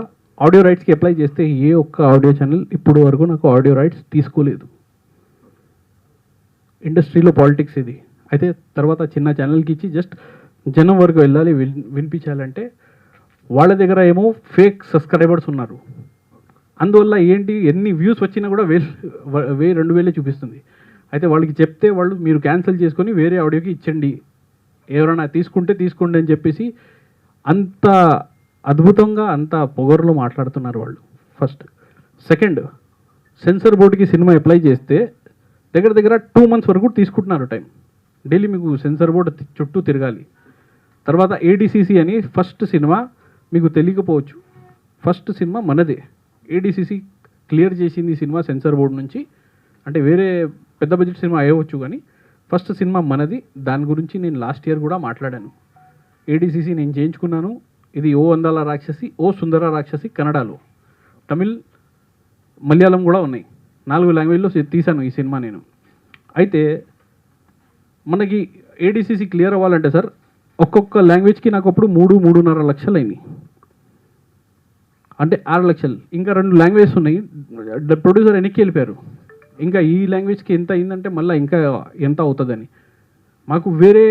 ఆడియో రైట్స్కి అప్లై చేస్తే ఏ ఒక్క ఆడియో ఛానల్ ఇప్పుడు వరకు నాకు ఆడియో రైట్స్ తీసుకోలేదు. ఇండస్ట్రీలో పాలిటిక్స్ ఇది. అయితే తర్వాత చిన్న ఛానల్కి ఇచ్చి జస్ట్ జనం వరకు వెళ్ళాలి, వినిపించాలంటే వాళ్ళ దగ్గర ఏమో ఫేక్ సబ్స్క్రైబర్స్ ఉన్నారు. అందువల్ల ఏంటి, ఎన్ని వ్యూస్ వచ్చినా కూడా 2,000 చూపిస్తుంది. అయితే వాళ్ళకి చెప్తే వాళ్ళు మీరు క్యాన్సిల్ చేసుకొని వేరే ఆడియోకి ఇచ్చండి, ఎవరైనా తీసుకుంటే తీసుకోండి అని చెప్పేసి అంత అద్భుతంగా అంత పొగరులో మాట్లాడుతున్నారు వాళ్ళు. ఫస్ట్. సెకండ్, సెన్సార్ బోర్డుకి సినిమా అప్లై చేస్తే దగ్గర 2 months వరకు తీసుకుంటున్నారు టైం. డైలీ మీకు సెన్సార్ బోర్డు చుట్టూ తిరగాలి. తర్వాత ఏడీసీసీ అని ఫస్ట్ సినిమా, మీకు తెలియకపోవచ్చు, ఫస్ట్ సినిమా మనదే. ఏడీసీసీ క్లియర్ చేసింది సినిమా సెన్సార్ బోర్డు నుంచి. అంటే వేరే పెద్ద బడ్జెట్ సినిమా అయ్యవచ్చు కానీ ఫస్ట్ సినిమా మనది. దాని గురించి నేను లాస్ట్ ఇయర్ కూడా మాట్లాడాను. ఏడీసీసీ నేను చేయించుకున్నాను. ఇది ఓ వందల రాక్షసి, ఓ సుందర రాక్షసి కన్నడలో, తమిళ్, మలయాళం కూడా ఉన్నాయి. 4 లాంగ్వేజ్లో తీశాను ఈ సినిమా నేను. అయితే మనకి ఏడీసీసీ క్లియర్ అవ్వాలంటే సార్ ఒక్కొక్క లాంగ్వేజ్కి నాకు అప్పుడు 3-3.5 లక్షలు అయినాయి. అంటే 6 లక్షలు. ఇంకా 2 లాంగ్వేజెస్ ఉన్నాయి. ప్రొడ్యూసర్ వెనక్కి వెళ్ళిపోయారు. ఇంకా ఈ లాంగ్వేజ్కి ఎంత అయిందంటే మళ్ళీ ఇంకా ఎంత అవుతుందని. మాకు వేరే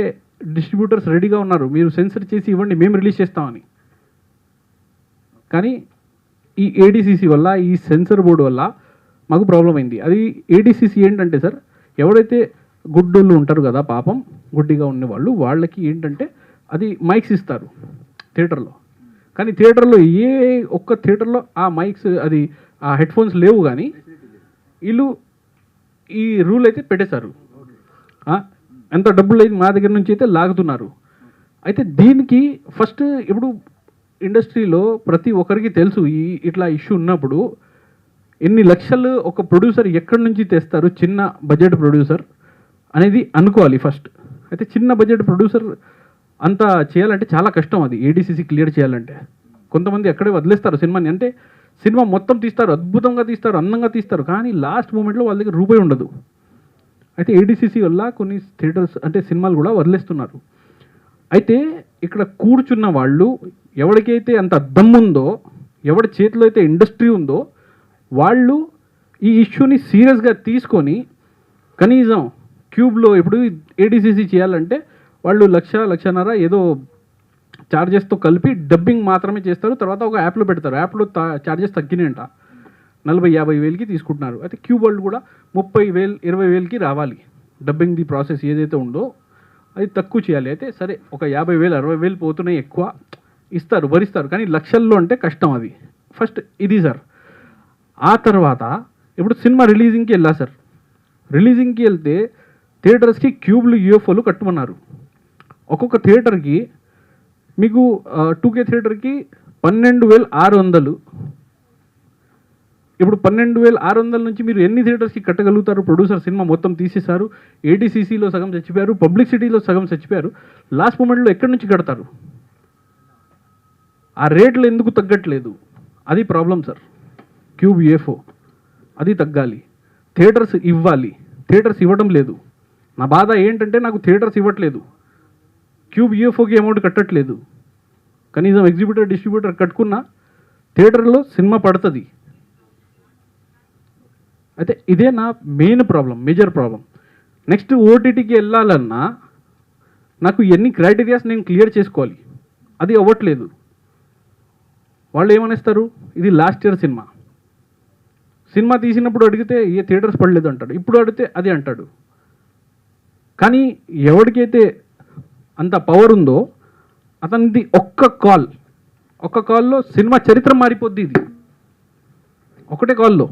డిస్ట్రిబ్యూటర్స్ రెడీగా ఉన్నారు, మీరు సెన్సర్ చేసి ఇవ్వండి, మేము రిలీజ్ చేస్తామని. కానీ ఈ ఏడీసీసీ వల్ల, ఈ సెన్సర్ బోర్డు వల్ల మాకు ప్రాబ్లం అయింది. అది ఏడీసీసీ ఏంటంటే సార్, ఎవరైతే గుడ్డోళ్ళు ఉంటారు కదా, పాపం గుడ్డిగా ఉన్నవాళ్ళు, వాళ్ళకి ఏంటంటే అది మైక్స్ ఇస్తారు థియేటర్లో. కానీ థియేటర్లో ఏ ఒక్క థియేటర్లో ఆ మైక్స్, అది ఆ హెడ్ఫోన్స్ లేవు. కానీ వీళ్ళు ఈ రూల్ అయితే పెట్టేశారు. ఎంత డబ్బులు అయితే మా దగ్గర నుంచి అయితే లాగుతున్నారు. అయితే దీనికి ఫస్ట్ ఇప్పుడు ఇండస్ట్రీలో ప్రతి ఒక్కరికి తెలుసు ఇట్లా ఇష్యూ ఉన్నప్పుడు ఎన్ని లక్షలు ఒక ప్రొడ్యూసర్ ఎక్కడి నుంచి తెస్తారు, చిన్న బడ్జెట్ ప్రొడ్యూసర్ అనేది అనుకోవాలి ఫస్ట్. అయితే చిన్న బడ్జెట్ ప్రొడ్యూసర్ అంతా చేయాలంటే చాలా కష్టం. అది ఏడీసీసీ క్లియర్ చేయాలంటే కొంతమంది అక్కడే వదిలేస్తారు సినిమాని. అంటే సినిమా మొత్తం తీస్తారు, అద్భుతంగా తీస్తారు, అందంగా తీస్తారు, కానీ లాస్ట్ మూమెంట్లో వాళ్ళ దగ్గర రూపాయి ఉండదు. అయితే ఏడీసీసీ వల్ల కొన్ని థియేటర్స్ అంటే సినిమాలు కూడా వదిలేస్తున్నారు. అయితే ఇక్కడ కూర్చున్న వాళ్ళు ఎవరికైతే అంత దమ్ముందో, ఎవరి చేతిలో అయితే ఇండస్ట్రీ ఉందో, వాళ్ళు ఈ ఇష్యూని సీరియస్గా తీసుకొని కనీసం క్యూబ్లో ఇప్పుడు ఏడీసీసీ చేయాలంటే వాళ్ళు 1,00,000-1,50,000 ఏదో ఛార్జెస్తో కలిపి డబ్బింగ్ మాత్రమే చేస్తారు. తర్వాత ఒక యాప్లో పెడతారు. యాప్లో ఛార్జెస్ తగ్గినాయంట, 40,000-50,000 వేలకి తీసుకుంటున్నారు. అయితే క్యూబ్ వాళ్ళు కూడా 30,000, 20,000కి రావాలి. డబ్బింగ్ది ప్రాసెస్ ఏదైతే ఉందో అది తక్కువ చేయాలి. అయితే సరే ఒక 50,000, 60,000 పోతున్నాయి, ఎక్కువ ఇస్తారు, భరిస్తారు. కానీ లక్షల్లో అంటే కష్టం అది. ఫస్ట్ ఇది సార్. ఆ తర్వాత ఇప్పుడు సినిమా రిలీజింగ్కి వెళ్ళా సార్. రిలీజింగ్కి వెళ్తే థియేటర్స్కి క్యూబ్లు, యూఎఫ్ఓలు కట్టమన్నారు. ఒక్కొక్క థియేటర్కి మీకు 2K థియేటర్కి 12,600. ఇప్పుడు 12,600 నుంచి మీరు ఎన్ని థియేటర్స్కి కట్టగలుగుతారు? ప్రొడ్యూసర్ సినిమా మొత్తం తీసేశారు, ఏడీసీసీలో సగం చచ్చిపోయారు, పబ్లిసిటీలో సగం చచ్చిపోయారు. లాస్ట్ మూమెంట్లో ఎక్కడి నుంచి కడతారు? ఆ రేట్లు ఎందుకు తగ్గట్లేదు? అది ప్రాబ్లం సార్. క్యూబ్, యూఎఫ్ఓ అది తగ్గాలి, థియేటర్స్ ఇవ్వాలి. థియేటర్స్ ఇవ్వడం లేదు. నా బాధ ఏంటంటే నాకు థియేటర్స్ ఇవ్వట్లేదు, క్యూబ్, యూఎఫ్ఓకి అమౌంట్ కట్టట్లేదు. కనీసం ఎగ్జిబ్యూటర్, డిస్ట్రిబ్యూటర్ కట్టుకున్న థియేటర్లో సినిమా పడుతుంది. అయితే ఇదే నా main problem, major problem. Next ఓటీటీకి వెళ్ళాలన్నా నాకు ఎన్ని క్రైటీరియాస్ నేను క్లియర్ చేసుకోవాలి, అది అవ్వట్లేదు. వాళ్ళు ఏమనేస్తారు, ఇది లాస్ట్ ఇయర్ సినిమా. సినిమా తీసినప్పుడు అడిగితే ఏ థియేటర్స్ పడలేదు అంటాడు, ఇప్పుడు అడిగితే అది అంటాడు. కానీ ఎవరికైతే అంత పవర్ ఉందో అతనిది ఒక్క కాల్లో సినిమా చరిత్ర మారిపోద్ది. ఇది ఒకటే కాల్లో.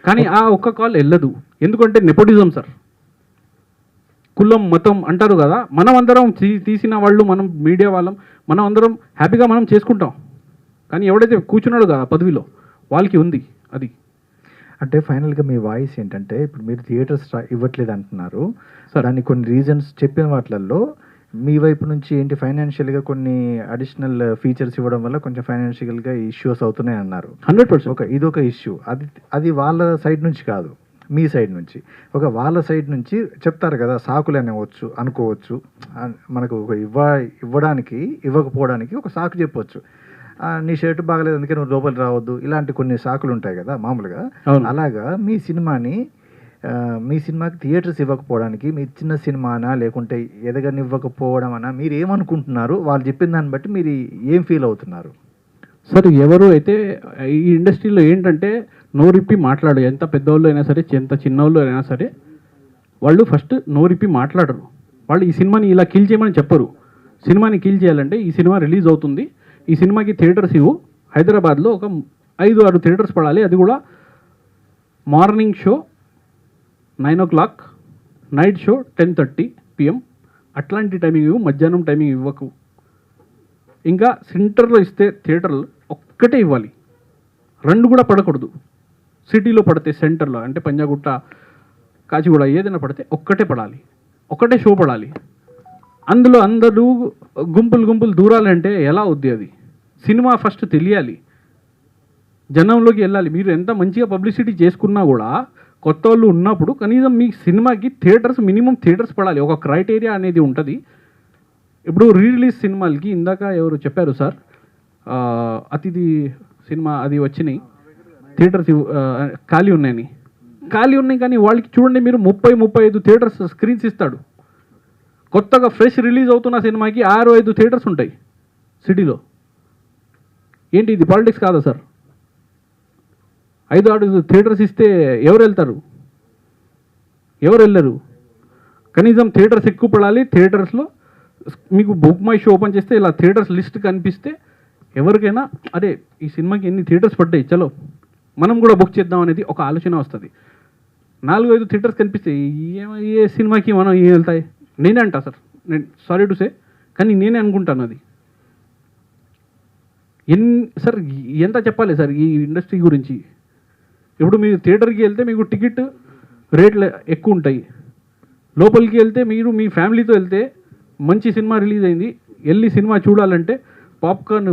కానీ ఆ ఒక్క కాల్ వెళ్ళదు. ఎందుకంటే నెపోటిజం సార్. కులం, మతం అంటారు కదా, మనం అందరం తీసిన వాళ్ళు, మనం మీడియా వాళ్ళం, మనం అందరం హ్యాపీగా మనం చేసుకుంటాం. కానీ ఎవడైతే కూర్చున్నాడు కదా పదవిలో, వాళ్ళకి ఉంది అది. అంటే ఫైనల్గా మీ వాయిస్ ఏంటంటే, ఇప్పుడు మీరు థియేటర్స్ ఇవ్వట్లేదు అంటున్నారు, దానికి కొన్ని రీజన్స్ చెప్పిన వాటిల్లో మీ వైపు నుంచి ఏంటి, ఫైనాన్షియల్గా కొన్ని అడిషనల్ ఫీచర్స్ ఇవ్వడం వల్ల కొంచెం ఫైనాన్షియల్గా ఇష్యూస్ అవుతున్నాయి అన్నారు. 100%. ఇదొక ఇష్యూ. అది వాళ్ళ సైడ్ నుంచి కాదు, మీ సైడ్ నుంచి. ఒక వాళ్ళ సైడ్ నుంచి చెప్తారు కదా, సాకులు అనేవచ్చు అనుకోవచ్చు, మనకు ఒక ఇవ్వడానికి ఇవ్వకపోవడానికి ఒక సాకు చెప్పవచ్చు. నీ షర్ట్ బాగలేదు అందుకే నువ్వు లోపలికి రావద్దు, ఇలాంటి కొన్ని సాకులు ఉంటాయి కదా మామూలుగా. అలాగా మీ సినిమాకి థియేటర్స్ ఇవ్వకపోవడానికి మీ చిన్న సినిమానా లేకుంటే ఎదగనివ్వకపోవడం అనా మీరు ఏమనుకుంటున్నారు? వాళ్ళు చెప్పిన దాన్ని బట్టి మీరు ఏం ఫీల్ అవుతున్నారు? సార్ ఎవరు అయితే ఈ ఇండస్ట్రీలో ఏంటంటే నోరిప్పి మాట్లాడు, ఎంత పెద్దవాళ్ళు అయినా సరే ఎంత చిన్నవాళ్ళు అయినా సరే వాళ్ళు ఫస్ట్ నోరిప్పి మాట్లాడరు. వాళ్ళు ఈ సినిమాని ఇలా కిల్ చేయమని చెప్పరు. సినిమాని కిల్ చేయాలంటే ఈ సినిమా రిలీజ్ అవుతుంది, ఈ సినిమాకి థియేటర్స్ ఇవ్వు, హైదరాబాద్లో ఒక 5-6 థియేటర్స్ పడాలి, అది కూడా morning show 9 o'clock, night show 10:30 PM, అట్లాంటి టైమింగ్ ఇవ్వు, మధ్యాహ్నం టైమింగ్ ఇవ్వకు. ఇంకా సెంటర్లో ఇస్తే థియేటర్లు ఒక్కటే ఇవ్వాలి, 2 కూడా పడకూడదు. సిటీలో పడితే సెంటర్లో అంటే పంజాగుట్ట, కాచిగూడ ఏదైనా పడితే ఒక్కటే పడాలి, ఒక్కటే షో పడాలి. అందులో అందరూ గుంపులు దూరాలంటే ఎలా అవుద్ది? అది సినిమా ఫస్ట్ తెలియాలి, జనంలోకి వెళ్ళాలి. మీరు ఎంత మంచిగా పబ్లిసిటీ చేసుకున్నా కూడా కొత్త వాళ్ళు ఉన్నప్పుడు కనీసం మీ సినిమాకి మినిమం థియేటర్స్ పడాలి. ఒక క్రైటీరియా అనేది ఉంటుంది. ఇప్పుడు రిలీజ్ సినిమాలకి ఇందాక ఎవరు చెప్పారు సార్, అతిథి సినిమా అది వచ్చినాయి థియేటర్స్ ఖాళీ ఉన్నాయి కానీ వాళ్ళకి చూడండి మీరు 30-35 థియేటర్స్ స్క్రీన్స్ ఇస్తాడు. కొత్తగా ఫ్రెష్ రిలీజ్ అవుతున్న సినిమాకి 6-5 థియేటర్స్ ఉంటాయి సిటీలో. ఏంటి ఇది పాలిటిక్స్ కాదా సార్? 5-6 థియేటర్స్ ఇస్తే ఎవరు వెళ్తారు? ఎవరు వెళ్ళరు? కనీసం థియేటర్స్ ఎక్కువ పడాలి. థియేటర్స్లో మీకు బుక్ మై షో ఓపెన్ చేస్తే ఇలా థియేటర్స్ లిస్ట్ కనిపిస్తే ఎవరికైనా అదే ఈ సినిమాకి ఎన్ని థియేటర్స్ పడ్డాయి, చలో మనం కూడా బుక్ చేద్దాం అనేది ఒక ఆలోచన వస్తుంది. 4-5 థియేటర్స్ కనిపిస్తే ఏ సినిమాకి మనం ఏం వెళ్తాయి? నేనే అంటా సార్, నేను సారీ టు సే, కానీ నేనే అనుకుంటాను అది. సార్ ఎంత చెప్పాలి సార్ ఈ ఇండస్ట్రీ గురించి? ఇప్పుడు మీరు థియేటర్కి వెళ్తే మీకు టికెట్ రేట్లు ఎక్కువ ఉంటాయి, లోపలికి వెళ్తే మీరు మీ ఫ్యామిలీతో వెళ్తే మంచి సినిమా రిలీజ్ అయింది వెళ్ళి సినిమా చూడాలంటే పాప్కార్న్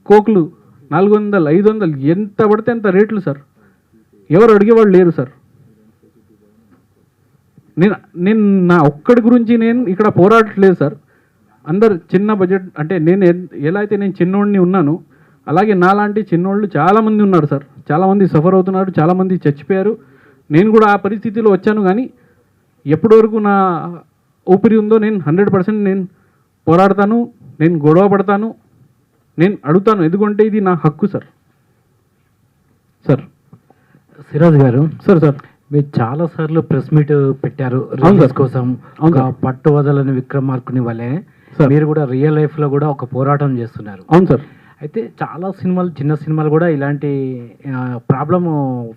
కోక్లు 400-500 ఎంత పడితే అంత రేట్లు సార్. ఎవరు అడిగేవాళ్ళు లేరు సార్. నేను నా ఒక్కడి గురించి నేను ఇక్కడ పోరాడట్లేదు సార్. అందరు చిన్న బడ్జెట్ అంటే నేను ఎలా అయితే నేను చిన్నోడిని ఉన్నాను అలాగే నాలాంటి చిన్నోళ్ళు చాలామంది ఉన్నారు సార్. చాలామంది సఫర్ అవుతున్నారు, చాలామంది చచ్చిపోయారు. నేను కూడా ఆ పరిస్థితిలో వచ్చాను. కానీ ఎప్పటి వరకు నా ఊపిరి ఉందో నేను 100% నేను పోరాడతాను, నేను గొడవ పడతాను, నేను అడుగుతాను. ఎందుకంటే ఇది నా హక్కు సార్. సిరాజ్ గారు, సార్ మీరు చాలా సార్లు ప్రెస్ మీట్ పెట్టారు రిలీజ్ కోసం. ఒక పట్టు వదలని విక్రమార్కుని వలె మీరు కూడా రియల్ లైఫ్లో కూడా ఒక పోరాటం చేస్తున్నారు. అవును సార్. అయితే చాలా సినిమాలు, చిన్న సినిమాలు కూడా ఇలాంటి ప్రాబ్లమ్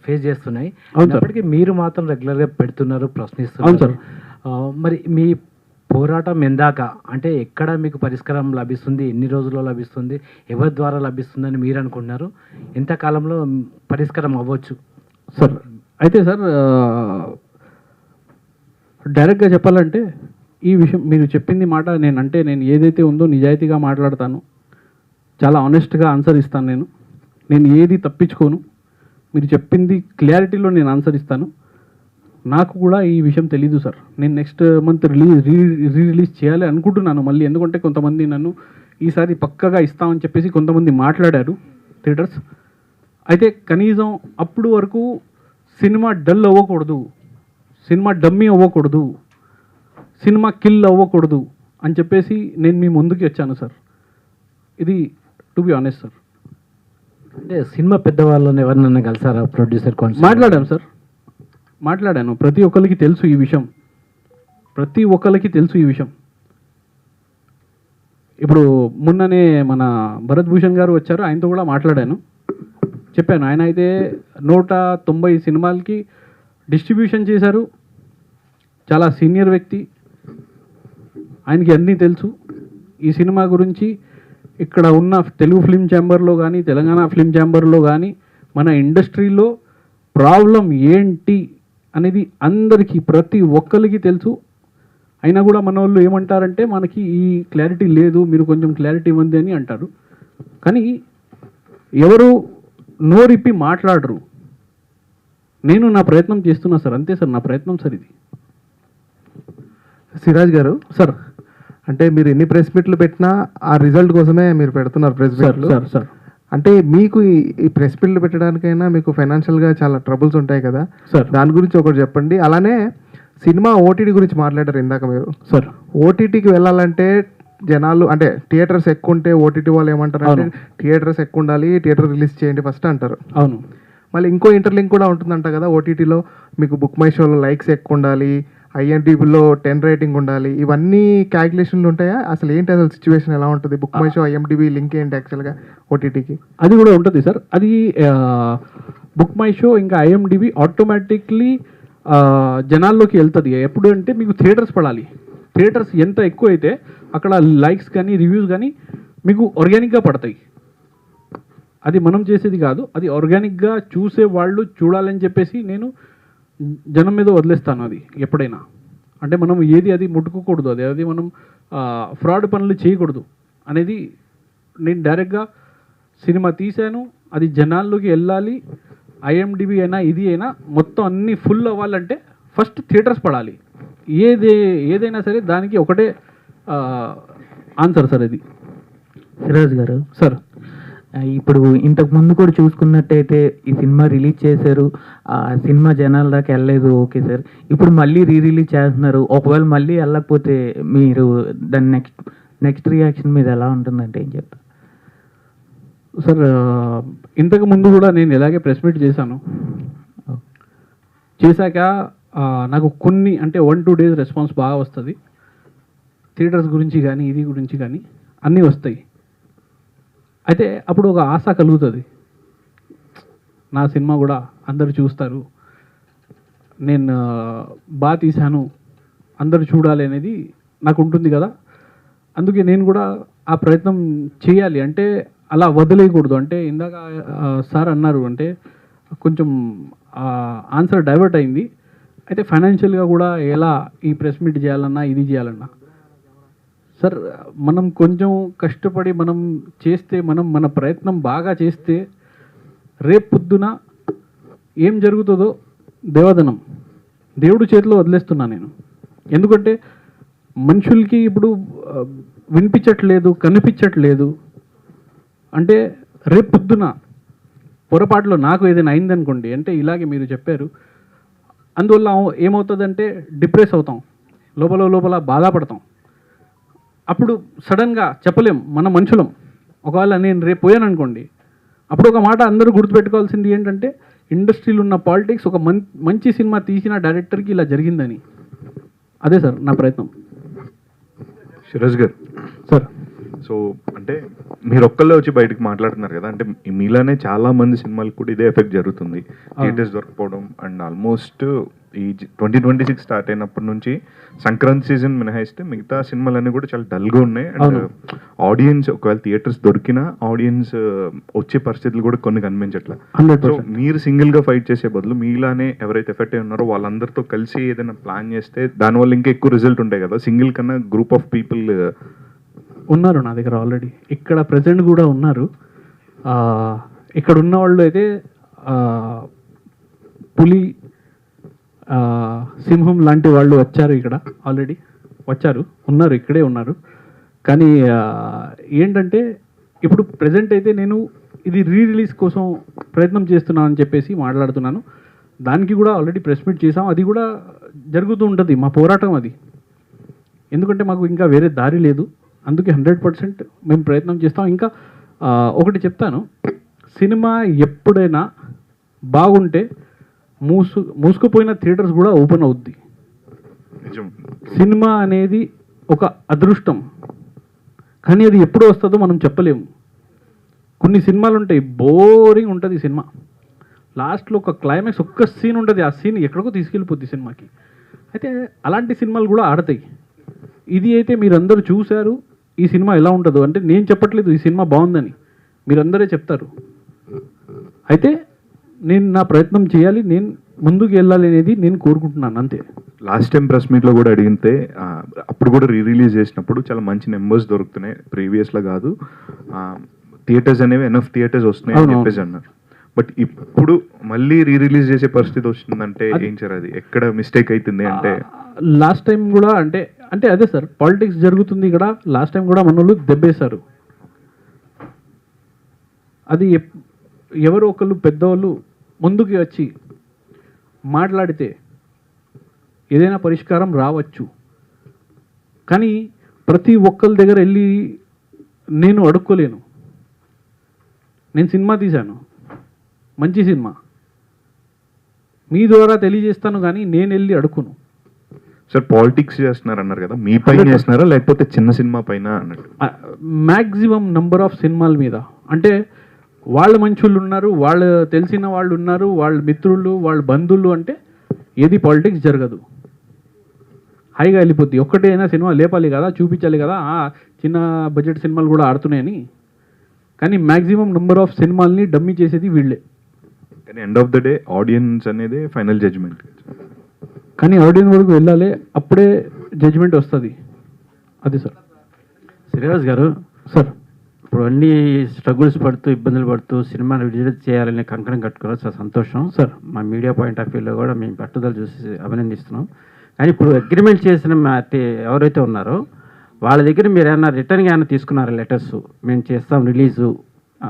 ఫేస్ చేస్తున్నాయి. అప్పటికీ మీరు మాత్రం రెగ్యులర్గా పెడుతున్నారు, ప్రశ్నిస్తున్నారు. మరి మీ పోరాటం ఎందాక, అంటే ఎక్కడ మీకు పరిష్కారం లభిస్తుంది, ఎన్ని రోజుల్లో లభిస్తుంది, ఎవరి ద్వారా లభిస్తుందని మీరు అనుకుంటున్నారు? ఎంతకాలంలో పరిష్కారం అవ్వచ్చు సార్? అయితే సార్ డైరెక్ట్గా చెప్పాలంటే ఈ విషయం మీరు చెప్పింది మాట నేను ఏదైతే ఉందో నిజాయితీగా మాట్లాడతాను, చాలా ఆనెస్ట్గా ఆన్సర్ ఇస్తాను. నేను ఏది తప్పించుకోను. మీరు చెప్పింది క్లారిటీలో నేను ఆన్సర్ ఇస్తాను. నాకు కూడా ఈ విషయం తెలీదు సార్. నేను నెక్స్ట్ మంత్ రిలీజ్ చేయాలి అనుకుంటున్నాను మళ్ళీ. ఎందుకంటే కొంతమంది నన్ను ఈసారి పక్కగా ఇస్తామని చెప్పేసి కొంతమంది మాట్లాడారు థియేటర్స్. అయితే కనీసం అప్పుడు వరకు సినిమా డల్ అవ్వకూడదు, సినిమా డమ్మీ అవ్వకూడదు, సినిమా కిల్ అవ్వకూడదు అని చెప్పేసి నేను మీ ముందుకు వచ్చాను సార్. ఇది టు బి ఆనెస్ట్ సార్. అంటే సినిమా పెద్దవాళ్ళని ఎవరినైనా కలిసారా? ప్రొడ్యూసర్ మాట్లాడాను సార్, మాట్లాడాను. ప్రతి ఒక్కరికి తెలుసు ఈ విషయం, ప్రతి ఒక్కరికి తెలుసు ఈ విషయం. ఇప్పుడు మొన్ననే మన భరత్ భూషణ్ గారు వచ్చారు, ఆయనతో కూడా మాట్లాడాను, చెప్పాను. ఆయన అయితే 190 సినిమాలకి డిస్ట్రిబ్యూషన్ చేశారు, చాలా సీనియర్ వ్యక్తి, ఆయనకి అన్నీ తెలుసు ఈ సినిమా గురించి. ఇక్కడ ఉన్న తెలుగు ఫిల్మ్ ఛాంబర్లో కానీ తెలంగాణ ఫిల్మ్ ఛాంబర్లో కానీ మన ఇండస్ట్రీలో ప్రాబ్లం ఏంటి అనేది అందరికీ ప్రతి ఒక్కరికి తెలుసు. అయినా కూడా మన వాళ్ళు ఏమంటారంటే మనకి ఈ క్లారిటీ లేదు, మీరు కొంచెం క్లారిటీ ఇవ్వండి అని అంటారు. కానీ ఎవరు నోరిప్పి మాట్లాడరు. నేను నా ప్రయత్నం చేస్తున్నా సార్, అంతే సార్ నా ప్రయత్నం సార్ ఇది. సిరాజ్ గారు, సార్ అంటే మీరు ఎన్ని ప్రెస్ మీట్లు పెట్టినా ఆ రిజల్ట్ కోసమే మీరు పెడుతున్నారు ప్రెస్ సార్ మీట్లు. సార్ సార్ అంటే మీకు ఈ ప్రెస్ మీట్లు పెట్టడానికైనా మీకు ఫైనాన్షియల్గా చాలా ట్రబుల్స్ ఉంటాయి కదా సార్. దాని గురించి ఒకటి చెప్పండి. అలానే సినిమా ఓటీటీ గురించి మాట్లాడారు ఇందాక మీరు. సార్ ఓటీటీకి వెళ్ళాలంటే జనాలు అంటే థియేటర్స్ ఎక్కువ ఉంటే ఓటీటీ వాళ్ళు ఏమంటారు అంటే అవును. థియేటర్స్ ఎక్కువ ఉండాలి, థియేటర్ రిలీజ్ చేయండి ఫస్ట్ అంటారు. అవును మళ్ళీ ఇంకో ఇంటర్లింక్ కూడా ఉంటుందంట కదా ఓటీటీలో, మీకు బుక్ మై షోలో లైక్స్ ఎక్కువ ఉండాలి, ఐఎండిబిలో 10 రేటింగ్ ఉండాలి, ఇవన్నీ క్యాల్కులేషన్లు ఉంటాయా? అసలు ఏంటి అసలు సిచ్యువేషన్ ఎలా ఉంటుంది? Book my show IMDb link ఏంటి యాక్చువల్గా ఓటీటీకి? అది కూడా ఉంటుంది సార్. అది బుక్ మై షో ఇంకా ఐఎండిబి ఆటోమేటిక్లీ జనాల్లోకి వెళ్తుంది. ఎప్పుడు అంటే మీకు థియేటర్స్ పడాలి. థియేటర్స్ ఎంత ఎక్కువ అయితే అక్కడ లైక్స్ కానీ రివ్యూస్ కానీ మీకు ఆర్గానిక్గా పడతాయి. అది మనం చేసేది కాదు, అది ఆర్గానిక్గా చూసే వాళ్ళు చూడాలని చెప్పేసి నేను జనం మీద వదిలేస్తాను. అది ఎప్పుడైనా అంటే మనం ఏది అది ముట్టుకోకూడదు, అది మనం ఫ్రాడ్ పనులు చేయకూడదు అనేది నేను డైరెక్ట్గా సినిమా తీశాను, అది జనాల్లోకి వెళ్ళాలి. ఐఎండిబి అయినా ఇది అయినా మొత్తం అన్నీ ఫుల్ అవ్వాలంటే ఫస్ట్ థియేటర్స్ పడాలి. ఏదైనా సరే దానికి ఒకటే ఆన్సర్ సార్ ఇది. సిరాజ్ గారు, సార్ ఇప్పుడు ఇంతకు ముందు కూడా చూసుకున్నట్టయితే ఈ సినిమా రిలీజ్ చేశారు, ఆ సినిమా జనాల దాకా వెళ్ళలేదు, ఓకే సార్. ఇప్పుడు మళ్ళీ రిలీజ్ చేస్తున్నారు, ఒకవేళ మళ్ళీ వెళ్ళకపోతే మీరు దాని నెక్స్ట్ రియాక్షన్ మీద ఎలా ఉంటుందంటే ఏం చెప్తారు? సార్ ఇంతకు ముందు కూడా నేను ఇలాగే ప్రెస్ మీట్ చేశాను. చేశాక నాకు కొన్ని అంటే 1-2 days రెస్పాన్స్ బాగా వస్తుంది. థియేటర్స్ గురించి కానీ ఇది గురించి కానీ అన్నీ వస్తాయి. అయితే అప్పుడు ఒక ఆశ కలుగుతుంది, నా సినిమా కూడా అందరు చూస్తారు, నేను బాగా తీశాను, అందరు చూడాలి అనేది నాకు ఉంటుంది కదా. అందుకే నేను కూడా ఆ ప్రయత్నం చేయాలి, అంటే అలా వదిలేయకూడదు. అంటే ఇందాక సార్ అన్నారు అంటే కొంచెం ఆన్సర్ డైవర్ట్ అయింది. అయితే ఫైనాన్షియల్గా కూడా ఎలా ఈ ప్రెస్ మీట్ చేయాలన్నా ఇది చేయాలన్నా సార్ మనం కొంచెం కష్టపడి మనం చేస్తే, మన ప్రయత్నం బాగా చేస్తే రేపు పొద్దున ఏం జరుగుతుందో దేవదనం దేవుడి చేతిలో వదిలేస్తున్నా నేను. ఎందుకంటే మనుషులకి ఇప్పుడు వినిపించట్లేదు, కనిపించట్లేదు. అంటే రేపు పొద్దున పొరపాటులో నాకు ఏదైనా అయిందనుకోండి, అంటే ఇలాగే మీరు చెప్పారు, అందువల్ల ఏమవుతుందంటే డిప్రెస్ అవుతాం, లోపల బాధపడతాం. అప్పుడు సడన్గా చెప్పలేం, మన మనుషులం. ఒకవేళ నేను రేపు పోయాను అనుకోండి, అప్పుడు ఒక మాట అందరూ గుర్తుపెట్టుకోవాల్సింది ఏంటంటే ఇండస్ట్రీలో ఉన్న పాలిటిక్స్, ఒక మంచి సినిమా తీసిన డైరెక్టర్కి ఇలా జరిగిందని. అదే సార్ నా ప్రయత్నం. సిరాజ్ గారు సార్, సో అంటే మీరు ఒక్కళ్ళే వచ్చి బయటకు మాట్లాడుతున్నారు కదా, అంటే మీలానే చాలా మంది సినిమాలకు కూడా ఇదే ఎఫెక్ట్ జరుగుతుంది, థియేటర్స్ దొరకపోవడం. అండ్ ఆల్మోస్ట్ ఈ 2026 స్టార్ట్ అయినప్పటి నుంచి సంక్రాంతి సీజన్ మినహాయిస్తే మిగతా సినిమాలన్నీ కూడా చాలా డల్గా ఉన్నాయి. అండ్ ఆడియన్స్ ఒకవేళ థియేటర్స్ దొరికినా ఆడియన్స్ వచ్చే పరిస్థితులు కూడా కొన్ని కనిపించట్లా. సో మీరు సింగిల్గా ఫైట్ చేసే బదులు మీలానే ఎవరైతే ఎఫెక్ట్ అయి ఉన్నారో వాళ్ళందరితో కలిసి ఏదైనా ప్లాన్ చేస్తే దానివల్ల ఇంకా ఎక్కువ రిజల్ట్ ఉంటాయి కదా. సింగిల్ కన్నా గ్రూప్ ఆఫ్ పీపుల్ ఉన్నారు నా దగ్గర ఆల్రెడీ, ఇక్కడ ప్రజెంట్ కూడా ఉన్నారు. ఇక్కడ ఉన్న వాళ్ళు అయితే పులి, సింహం లాంటి వాళ్ళు వచ్చారు, ఇక్కడ ఆల్రెడీ వచ్చారు, ఉన్నారు, ఇక్కడే ఉన్నారు. కానీ ఏంటంటే ఇప్పుడు ప్రజెంట్ అయితే నేను ఇది రిలీజ్ కోసం ప్రయత్నం చేస్తున్నాను అని చెప్పేసి మాట్లాడుతున్నాను. దానికి కూడా ఆల్రెడీ ప్రెస్ మీట్ చేసాం, అది కూడా జరుగుతూ ఉంటుంది మా పోరాటం అది. ఎందుకంటే మాకు ఇంకా వేరే దారి లేదు, అందుకే 100% మేము ప్రయత్నం చేస్తాం. ఇంకా ఒకటి చెప్తాను, సినిమా ఎప్పుడైనా బాగుంటే మూసుకుపోయిన థియేటర్స్ కూడా ఓపెన్ అవుద్ది. సినిమా అనేది ఒక అదృష్టం, కానీ అది ఎప్పుడు వస్తుందో మనం చెప్పలేము. కొన్ని సినిమాలు ఉంటాయి, బోరింగ్ ఉంటుంది సినిమా, లాస్ట్లో ఒక క్లైమాక్స్ ఒక్క సీన్ ఉంటుంది, ఆ సీన్ ఎక్కడికో తీసుకెళ్ళిపోద్ది సినిమాకి. అయితే అలాంటి సినిమాలు కూడా ఆడతాయి. ఇది అయితే మీరందరూ చూశారు, ఈ సినిమా ఎలా ఉంటుందో. అంటే నేను చెప్పట్లేదు ఈ సినిమా బాగుందని, మీరందరే చెప్తారు. అయితే నేను నా ప్రయత్నం చేయాలి, నేను ముందుకు వెళ్ళాలి అనేది నేను కోరుకుంటున్నాను, అంతే. లాస్ట్ టైం ప్రెస్ మీట్లో కూడా అడిగితే అప్పుడు కూడా రిలీజ్ చేసినప్పుడు చాలా మంచి నెంబర్స్ దొరుకుతున్నాయి, ప్రీవియస్లో కాదు, థియేటర్స్ అనేవి ఎనఫ్ థియేటర్స్ వస్తున్నాయి అని చెప్పేసి అన్నారు. బట్ ఇప్పుడు మళ్ళీ రిలీజ్ చేసే పరిస్థితి వస్తుందంటే ఏం సార్, అది ఎక్కడ మిస్టేక్ అవుతుంది అంటే? లాస్ట్ టైం కూడా అంటే అంటే అదే సార్, పాలిటిక్స్ జరుగుతుంది ఇక్కడ. లాస్ట్ టైం కూడా మనోళ్ళు దెబ్బేశారు. అది ఎవరో ఒకళ్ళు పెద్దవాళ్ళు ముందుకి వచ్చి మాట్లాడితే ఏదైనా పరిష్కారం రావచ్చు. కానీ ప్రతి ఒక్కరి దగ్గర వెళ్ళి నేను అడుక్కోలేను. నేను సినిమా తీశాను, మంచి సినిమా, మీ ద్వారా తెలియజేస్తాను, కానీ నేను వెళ్ళి అడుక్కును. సార్ పాలిటిక్స్ చేస్తున్నారు అన్నారు కదా, మీ పైన చేస్తున్నారా లేకపోతే చిన్న సినిమా పైన అన్నట్టు? మ్యాక్సిమం నంబర్ ఆఫ్ సినిమాల మీద. అంటే వాళ్ళ మంచోళ్ళు ఉన్నారు, వాళ్ళు తెలిసిన వాళ్ళు ఉన్నారు, వాళ్ళ మిత్రులు, వాళ్ళ బంధువులు, అంటే ఏది పాలిటిక్స్ జరగదు. హైగా వెళ్ళిపోద్ది. ఒక్కటైనా సినిమా లేపాలి కదా, చూపించాలి కదా, చిన్న బడ్జెట్ సినిమాలు కూడా ఆడుతున్నాయని. కానీ మ్యాక్సిమం నెంబర్ ఆఫ్ సినిమాల్ని డమ్మీ చేసేది వీళ్ళే. కానీ end of the day audience అనేది ఫైనల్ జడ్జ్మెంట్. కానీ ఆడియన్స్ వరకు వెళ్ళాలి, అప్పుడే జడ్జ్మెంట్ వస్తుంది. అది సార్. శ్రీనివాస్ గారు, సార్ ఇప్పుడు అన్ని స్ట్రగుల్స్ పడుతూ ఇబ్బందులు పడుతూ సినిమాను విడుదల చేయాలని కంకణం కట్టుకున్నారు. చాలా సంతోషం సార్. మా మీడియా పాయింట్ ఆఫ్ వ్యూలో కూడా మేము పట్టుదల చూసి అభినందిస్తున్నాం. కానీ ఇప్పుడు అగ్రిమెంట్ చేసిన ఎవరైతే ఉన్నారో వాళ్ళ దగ్గర మీరు ఏమన్నా రిటర్న్గా ఏమైనా తీసుకున్నారా? లెటర్స్ మేము చేస్తాం రిలీజు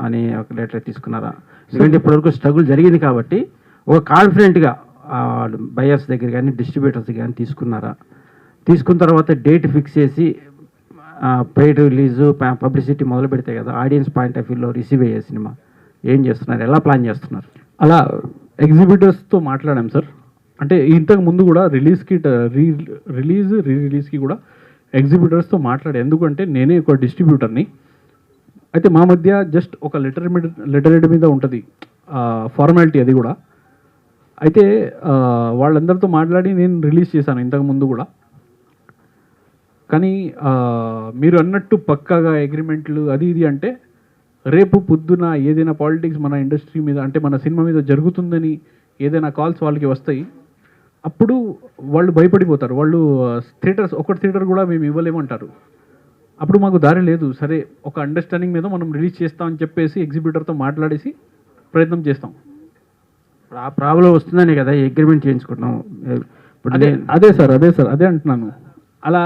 అని ఒక లెటర్ తీసుకున్నారా? ఎందుకంటే ఇప్పటివరకు స్ట్రగుల్ జరిగింది కాబట్టి ఒక కాన్ఫిడెంట్గా బయర్స్ దగ్గర కానీ డిస్ట్రిబ్యూటర్స్ దగ్గర కానీ తీసుకున్నారా? తీసుకున్న తర్వాత డేట్ ఫిక్స్ చేసి పెయిడ్ రిలీజు పబ్లిసిటీ మొదలు పెడితే కదా ఆడియన్స్ పాయింట్ ఆఫ్ వ్యూలో రిసీవ్ అయ్యే సినిమా ఏం చేస్తున్నారు, ఎలా ప్లాన్ చేస్తున్నారు? అలా ఎగ్జిబిటర్స్తో మాట్లాడాం సార్. అంటే ఇంతకు ముందు కూడా రిలీజ్కి రిలీజ్కి కూడా ఎగ్జిబిటర్స్తో మాట్లాడే. ఎందుకంటే నేనే ఒక డిస్ట్రిబ్యూటర్ని. అయితే మా మధ్య జస్ట్ ఒక లెటర్ మీద ఉంటుంది ఫార్మాలిటీ, అది కూడా. అయితే వాళ్ళందరితో మాట్లాడి నేను రిలీజ్ చేశాను ఇంతకు ముందు కూడా. కానీ మీరు అన్నట్టు పక్కాగా అగ్రిమెంట్లు అది ఇది అంటే రేపు పొద్దున ఏదైనా పాలిటిక్స్ మన ఇండస్ట్రీ మీద, అంటే మన సినిమా మీద జరుగుతుందని ఏదైనా కాల్స్ వాళ్ళకి వస్తాయి, అప్పుడు వాళ్ళు భయపడిపోతారు. వాళ్ళు ఒక థియేటర్ కూడా మేము ఇవ్వలేమంటారు. అప్పుడు మాకు దారి లేదు. సరే, ఒక అండర్స్టాండింగ్ మీద మనం రిలీజ్ చేస్తామని చెప్పేసి ఎగ్జిబిటర్తో మాట్లాడేసి ప్రయత్నం చేస్తాం. ఆ ప్రాబ్లం వస్తుందని కదా అగ్రిమెంట్ చేయించుకుంటున్నాం. అదే సార్ అదే అంటున్నాను. అలా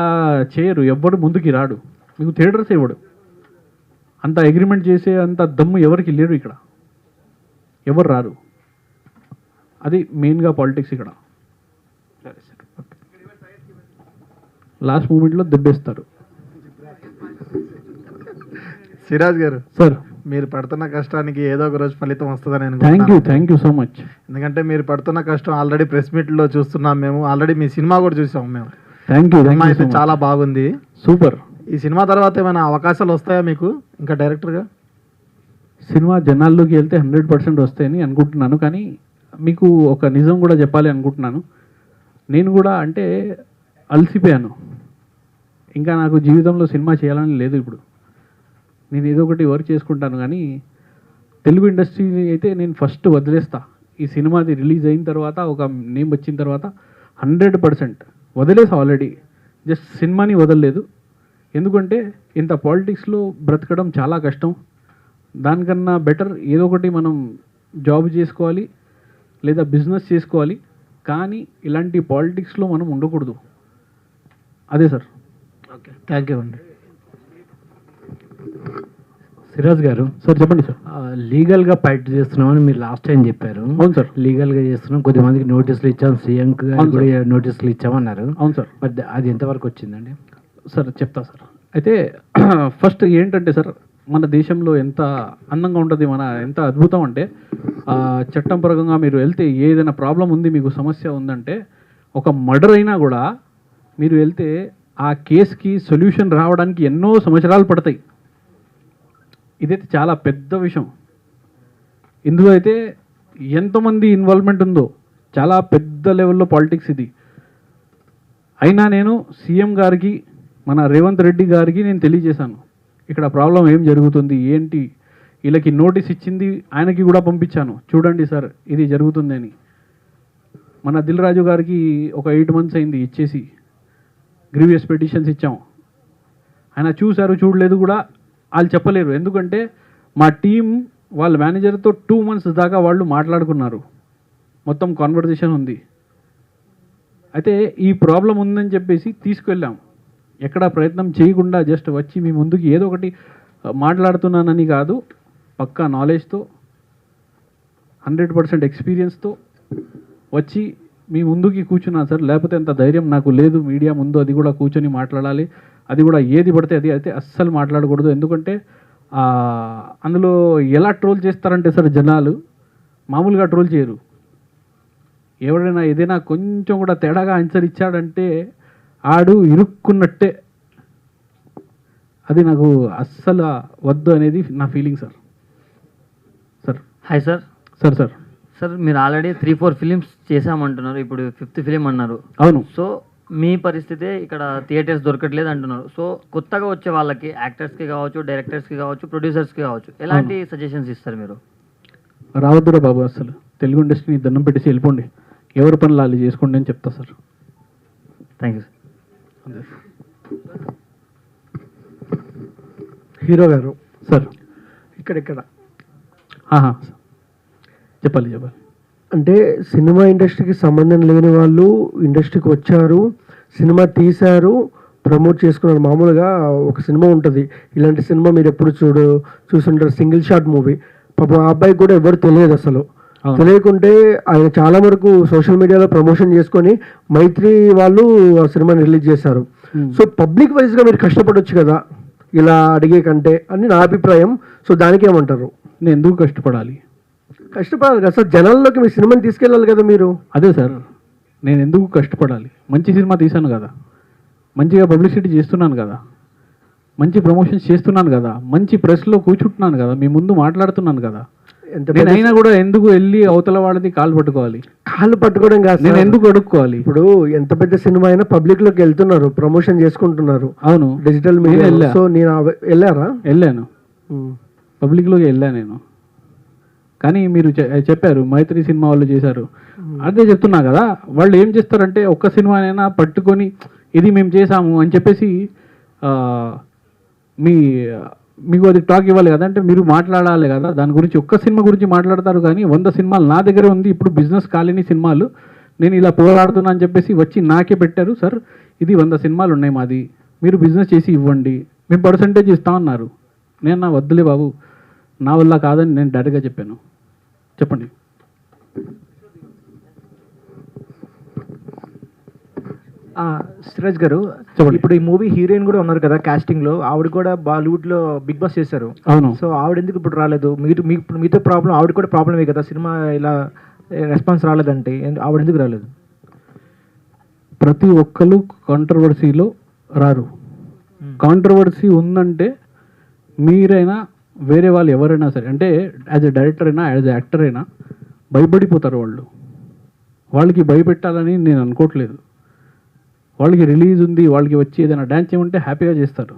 చేయరు, ఎవ్వడు ముందుకి రాడు. మీకు థియేటర్స్ ఇవ్వడు. అంత అగ్రిమెంట్ చేసే అంత దమ్ము ఎవరికి లేరు ఇక్కడ, ఎవరు రారు. అది మెయిన్గా పాలిటిక్స్ ఇక్కడ. లాస్ట్ మూమెంట్లో దెబ్బేస్తారు. సిరాజ్ గారు సార్, మీరు పడుతున్న కష్టానికి ఏదో ఒక రోజు ఫలితం వస్తుందని థ్యాంక్ యూ సో మచ్. ఎందుకంటే మీరు పడుతున్న కష్టం ఆల్రెడీ ప్రెస్ మీట్లో చూస్తున్నాం మేము. ఆల్రెడీ మీ సినిమా కూడా చూసాం మేము. Thank you. సినిమా అయితే చాలా బాగుంది, సూపర్. ఈ సినిమా తర్వాత ఏమైనా అవకాశాలు వస్తాయా మీకు ఇంకా డైరెక్టర్గా? సినిమా జనాల్లోకి వెళ్తే 100% వస్తాయని అనుకుంటున్నాను. కానీ మీకు ఒక నిజం కూడా చెప్పాలి అనుకుంటున్నాను. నేను కూడా అంటే అలసిపోయాను. ఇంకా నాకు జీవితంలో సినిమా చేయాలని లేదు. ఇప్పుడు నేను ఏదో ఒకటి వర్క్ చేసుకుంటాను. కానీ తెలుగు ఇండస్ట్రీ అయితే నేను ఫస్ట్ వదిలేస్తా. ఈ సినిమాది రిలీజ్ అయిన తర్వాత, ఒక నేమ్ వచ్చిన తర్వాత 100% వదిలేసా ఆల్రెడీ. జస్ట్ సినిమాని వదలలేదు. ఎందుకంటే ఇంత పాలిటిక్స్లో బ్రతకడం చాలా కష్టం. దానికన్నా బెటర్ ఏదో ఒకటి మనం జాబ్ చేసుకోవాలి లేదా బిజినెస్ చేసుకోవాలి. కానీ ఇలాంటి పాలిటిక్స్లో మనం ఉండకూడదు. అదే సార్. ఓకే, థ్యాంక్ యూ అండి. సిరాజ్ గారు, సార్ చెప్పండి సార్. లీగల్గా ఫైట్ చేస్తున్నామని మీరు లాస్ట్ టైం చెప్పారు. అవును సార్, లీగల్గా చేస్తున్నాం. కొద్దిమందికి నోటీసులు ఇచ్చాం, సీఎం కూడా నోటీసులు ఇచ్చామన్నారు. అవును సార్. బట్ అది ఎంతవరకు వచ్చిందండి? సార్ చెప్తా సార్. అయితే ఫస్ట్ ఏంటంటే సార్, మన దేశంలో ఎంత అందంగా ఉంటుంది, ఎంత అద్భుతం అంటే చట్టం పరంగా మీరు వెళ్తే ఏదైనా ప్రాబ్లం ఉంది, మీకు సమస్య ఉందంటే, ఒక మర్డర్ అయినా కూడా మీరు వెళ్తే ఆ కేసుకి సొల్యూషన్ రావడానికి ఎన్నో సంవత్సరాలు పడతాయి. ఇదైతే చాలా పెద్ద విషయం. ఇందులో అయితే ఎంతమంది ఇన్వాల్వ్మెంట్ ఉందో, చాలా పెద్ద లెవెల్లో పాలిటిక్స్ ఇది. అయినా నేను సీఎం గారికి, మన రేవంత్ రెడ్డి గారికి నేను తెలియజేశాను ఇక్కడ ప్రాబ్లం ఏం జరుగుతుంది ఏంటి. వీళ్ళకి నోటీస్ ఇచ్చింది ఆయనకి కూడా పంపించాను, చూడండి సార్ ఇది జరుగుతుంది అని. మన దిల్ రాజు గారికి ఒక 8 months అయింది ఇచ్చేసి, గ్రీవియస్ పిటిషన్స్ ఇచ్చాం. ఆయన చూశారు, చూడలేదు కూడా వాళ్ళు చెప్పలేరు. ఎందుకంటే మా టీం వాళ్ళ మేనేజర్తో 2 months దాకా వాళ్ళు మాట్లాడుకున్నారు, మొత్తం కాన్వర్జేషన్ ఉంది. అయితే ఈ ప్రాబ్లం ఉందని చెప్పేసి తీసుకెళ్ళాం, ఎక్కడ ప్రయత్నం చేయకుండా జస్ట్ వచ్చి మీ ముందుకి ఏదో ఒకటి మాట్లాడుతున్నానని కాదు, పక్కా నాలెడ్జ్తో 100% ఎక్స్పీరియన్స్తో వచ్చి మీ ముందుకి కూర్చున్నాను సార్. లేకపోతే అంత ధైర్యం నాకు లేదు మీడియా ముందు, అది కూడా కూర్చొని మాట్లాడాలి, అది కూడా ఏది పడితే అది అయితే అస్సలు మాట్లాడకూడదు. ఎందుకంటే అందులో ఎలా ట్రోల్ చేస్తారంటే సార్, జనాలు మామూలుగా ట్రోల్ చేయరు. ఎవరైనా ఏదైనా కొంచెం కూడా తేడాగా ఆన్సర్ ఇచ్చాడంటే ఆడు ఇరుక్కున్నట్టే. అది నాకు అస్సలు వద్దు అనేది నా feeling sir. Sir hi sir. Sir sir sir మీరు ఆల్రెడీ 3-4 ఫిలిమ్స్ చేశామంటున్నారు, ఇప్పుడు 5th ఫిలిం అన్నారు. అవును. సో మీ పరిస్థితి ఇక్కడ థియేటర్స్ దొరకట్లేదు అంటున్నారు. సో కొత్తగా వచ్చే వాళ్ళకి, యాక్టర్స్కి కావచ్చు, డైరెక్టర్స్కి కావచ్చు, ప్రొడ్యూసర్స్కి కావచ్చు, ఎలాంటి సజెషన్స్ ఇస్తారు మీరు? రావద్దురా బాబు, అసలు తెలుగు ఇండస్ట్రీని దండం పెట్టేసి వెళ్ళిపోండి, ఎవరి పనులు వాళ్ళు చేసుకోండి అని చెప్తా sir. Thank you sir. Hero గారు సార్ ఇక్కడ చెప్పాలి. అంటే సినిమా ఇండస్ట్రీకి సంబంధం లేని వాళ్ళు ఇండస్ట్రీకి వచ్చారు, సినిమా తీశారు, ప్రమోట్ చేసుకున్నారు. మామూలుగా ఒక సినిమా ఉంటుంది, ఇలాంటి సినిమా మీరు ఎప్పుడు చూసుంటారు, సింగిల్ షాట్ మూవీ. పాపం ఆ అబ్బాయికి కూడా ఎవరు తెలియదు అసలు. తెలియకుంటే ఆయన చాలా వరకు సోషల్ మీడియాలో ప్రమోషన్ చేసుకొని మైత్రి వాళ్ళు ఆ సినిమాని రిలీజ్ చేశారు. సో పబ్లిక్ వైజ్గా మీరు కష్టపడవచ్చు కదా ఇలా అడిగే కంటే అని నా అభిప్రాయం. సో దానికి ఏమంటారు? నేను ఎందుకు కష్టపడాలి కదా సార్, జనాల్లోకి మీ సినిమాని తీసుకెళ్ళాలి కదా మీరు. అదే సార్, నేను ఎందుకు కష్టపడాలి? మంచి సినిమా తీశాను కదా, మంచిగా పబ్లిసిటీ చేస్తున్నాను కదా, మంచి ప్రమోషన్స్ చేస్తున్నాను కదా, మంచి ప్రెస్లో కూర్చుంటున్నాను కదా, మీ ముందు మాట్లాడుతున్నాను కదా. నేనైనా కూడా ఎందుకు వెళ్ళి అవతల వాడిది కాలు పట్టుకోవాలి? కాళ్ళు పట్టుకోవడం కాదు, నేను ఎందుకు అడుక్కోవాలి? ఇప్పుడు ఎంత పెద్ద సినిమా అయినా పబ్లిక్ లోకి వెళ్తున్నారు, ప్రమోషన్ చేసుకుంటున్నారు. అవును, డిజిటల్ మీడియా. సో నేను వెళ్ళాను, పబ్లిక్లోకి వెళ్ళాను నేను. కానీ మీరు చెప్పారు మైత్రి సినిమా వాళ్ళు చేశారు, అదే చెప్తున్నా కదా. వాళ్ళు ఏం చేస్తారంటే ఒక్క సినిమానైనా పట్టుకొని ఇది మేము చేసాము అని చెప్పేసి మీకు అది టాక్ ఇవ్వాలి కదా, అంటే మీరు మాట్లాడాలి కదా దాని గురించి. ఒక్క సినిమా గురించి మాట్లాడతారు కానీ 100 సినిమాలు నా దగ్గర ఉంది, ఇప్పుడు బిజినెస్ కాలేని సినిమాలు, నేను ఇలా పోరాడుతున్నా అని చెప్పేసి వచ్చి నాకే పెట్టారు. సార్ ఇది 100 సినిమాలు ఉన్నాయి మాది, మీరు బిజినెస్ చేసి ఇవ్వండి, మేము పర్సంటేజ్ ఇస్తామన్నారు. నేను నా వద్దులే బాబు, నా వల్ల కాదని నేను డైరెక్ట్గా చెప్పాను. చెప్పండి. సిరాజ్ గారు, ఇప్పుడు ఈ మూవీ హీరోయిన్ కూడా ఉన్నారు కదా కాస్టింగ్ లో, ఆవిడ కూడా బాలీవుడ్ లో బిగ్ బాస్ చేశారు. అవును. సో ఆవిడ ఎందుకు ఇప్పుడు రాలేదు? మీతో ప్రాబ్లం, ఆవిడ కూడా ప్రాబ్లమే కదా, సినిమా ఇలా రెస్పాన్స్ రాలేదంటే ఆవిడ ఎందుకు రాలేదు? ప్రతి ఒక్కరు కాంట్రవర్సీలో రారు. కాంట్రవర్సీ ఉందంటే మీరైనా వేరే వాళ్ళు ఎవరైనా సరే, అంటే యాజ్ ఎ డైరెక్టర్ అయినా యాజ్ ఎ యాక్టర్ అయినా భయపడిపోతారు వాళ్ళు. వాళ్ళకి భయపెట్టాలని నేను అనుకోవట్లేదు. వాళ్ళకి రిలీజ్ ఉంది, వాళ్ళకి వచ్చి ఏదైనా డ్యాన్స్ చేయమంటే హ్యాపీగా చేస్తారు.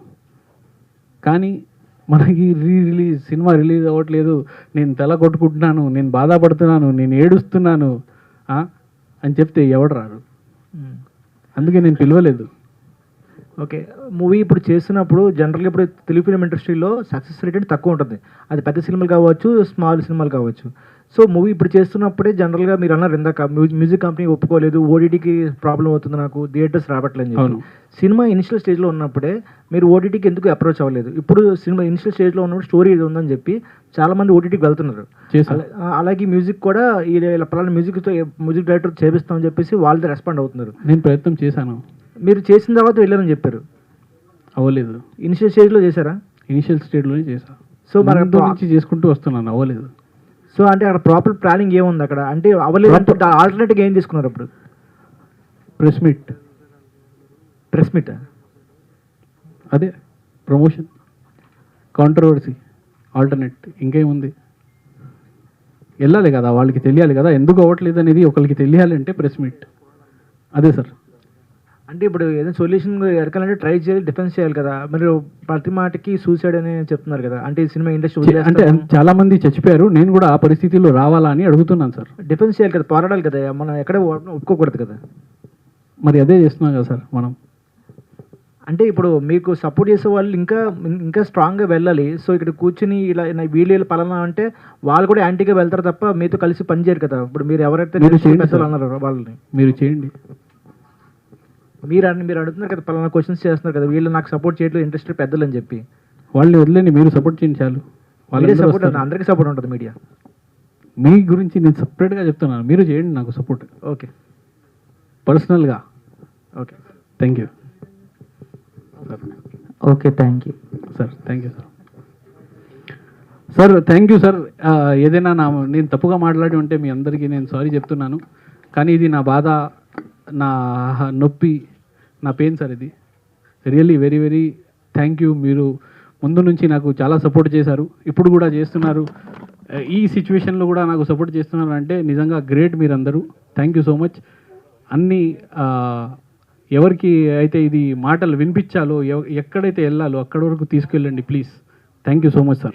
కానీ మనకి సినిమా రిలీజ్ అవ్వట్లేదు, నేను తల కొట్టుకుంటున్నాను, నేను బాధపడుతున్నాను, నేను ఏడుస్తున్నాను అని చెప్తే ఎవడు రారు. అందుకే నేను పిలవలేదు. ఓకే, మూవీ ఇప్పుడు చేస్తున్నప్పుడు జనరల్గా ఇప్పుడు తెలుగు ఫిలిం ఇండస్ట్రీలో సక్సెస్ రేట్ తక్కువ ఉంటుంది, అది పెద్ద సినిమాలు కావచ్చు, స్మాల్ సినిమాలు కావచ్చు. సో మూవీ ఇప్పుడు చేస్తున్నప్పుడే జనరల్గా మీరు అన్నారు ఇందాక మ్యూజిక్ కంపెనీ ఒప్పుకోలేదు, ఓటీటీకి ప్రాబ్లం అవుతుంది, నాకు థియేటర్స్ రావట్లేదు అని చెప్పి. సినిమా ఇనిషియల్ స్టేజ్లో ఉన్నప్పుడే మీరు ఓటీటీకి ఎందుకు అప్రోచ్ అవ్వలేదు? ఇప్పుడు సినిమా ఇనిషియల్ స్టేజ్లో ఉన్నప్పుడు స్టోరీ ఇది ఉందని చెప్పి చాలామంది ఓటీటీకి వెళ్తున్నారు. అలాగే మ్యూజిక్ కూడా ఇలా పలానా మ్యూజిక్ డైరెక్టర్ చేపిస్తామని చెప్పేసి వాళ్ళది రెస్పాండ్ అవుతున్నారు. నేను ప్రయత్నం చేశాను. మీరు చేసిన తర్వాత వెళ్ళారని చెప్పారు. అవ్వలేదు. ఇనిషియల్ స్టేజ్లో చేశారా? ఇనిషియల్ స్టేజ్లోనే చేశాను. సో మరి నుంచి చేసుకుంటూ వస్తున్నాను, అవ్వలేదు. సో అంటే అక్కడ ప్రాపర్ ప్లానింగ్ ఏముంది అక్కడ? అంటే అవ్వలేదు అంటే ఆల్టర్నేటివ్గా ఏం తీసుకున్నారు అప్పుడు? ప్రెస్ మీట్ అదే ప్రమోషన్, కాంట్రవర్సీ, ఆల్టర్నేట్, ఇంకేముంది? వెళ్ళాలి కదా, వాళ్ళకి తెలియాలి కదా ఎందుకు అవ్వట్లేదు అనేది. ఒకరికి తెలియాలంటే ప్రెస్ మీట్. అదే సార్. అంటే ఇప్పుడు ఏదైనా సొల్యూషన్ ఎరకాలంటే ట్రై చేయాలి, డిఫెన్స్ చేయాలి కదా. మీరు ప్రతి మాటకి సూసైడ్ అని చెప్తున్నారు కదా, అంటే ఈ సినిమా ఇండస్ట్రీ అంటే చాలా మంది చచ్చిపోయారు, నేను కూడా ఆ పరిస్థితిలో రావాలా అని అడుగుతున్నాను సార్. డిఫెన్స్ చేయాలి కదా, పోరాడాలి కదా, మనం ఎక్కడ ఒప్పుకోకూడదు కదా. మరి అదే చేస్తున్నాం కదా సార్ మనం. అంటే ఇప్పుడు మీకు సపోర్ట్ చేసే వాళ్ళు ఇంకా ఇంకా స్ట్రాంగ్గా వెళ్ళాలి. సో ఇక్కడ కూర్చుని వీళ్ళు పలానా అంటే వాళ్ళు కూడా యాంటీగా వెళ్తారు తప్ప మీతో కలిసి పనిచేయరు కదా. ఇప్పుడు మీరు ఎవరైతే మీరు చేయండి పెద్దలు సార్. అన్నారో వాళ్ళని మీరు చేయండి. మీరు అడుగుతున్నారు కదా, పలానా క్వశ్చన్స్ చేస్తున్నారు కదా, వీళ్ళు నాకు సపోర్ట్ చేయట్లేదు ఇంట్రెస్ట్ పెద్దలు అని చెప్పి. వాళ్ళని వదిలేండి, మీరు సపోర్ట్ చేయండి చాలు. వాళ్ళందరూ సపోర్ట్ వస్తారు. అందరికీ సపోర్ట్ ఉంటుంది మీడియా. మీ గురించి నేను సపరేట్గా చెప్తున్నాను, మీరు చేయండి నాకు సపోర్ట్ ఓకే పర్సనల్గా. Okay thank you okay, thank you sir. Thank you sir. Sir thank you sir. ఏదైనా నేను తప్పుగా మాట్లాడి ఉంటే మీ అందరికీ నేను సారీ చెప్తున్నాను. కానీ ఇది నా బాధ, నా నొప్పి, నా పెయిన్ సార్. ఇది really very very thank you. మీరు ముందు నుంచి నాకు చాలా సపోర్ట్ చేశారు, ఇప్పుడు కూడా చేస్తున్నారు. ఈ సిచ్యువేషన్లో కూడా నాకు సపోర్ట్ చేస్తున్నారు అంటే నిజంగా గ్రేట్ మీరందరూ. Thank you so much. అన్నీ ఎవరికి అయితే ఇది మాటలు వినిపించాలో, ఎక్కడైతే వెళ్ళాలో అక్కడి వరకు తీసుకెళ్ళండి please. Thank you so much sir.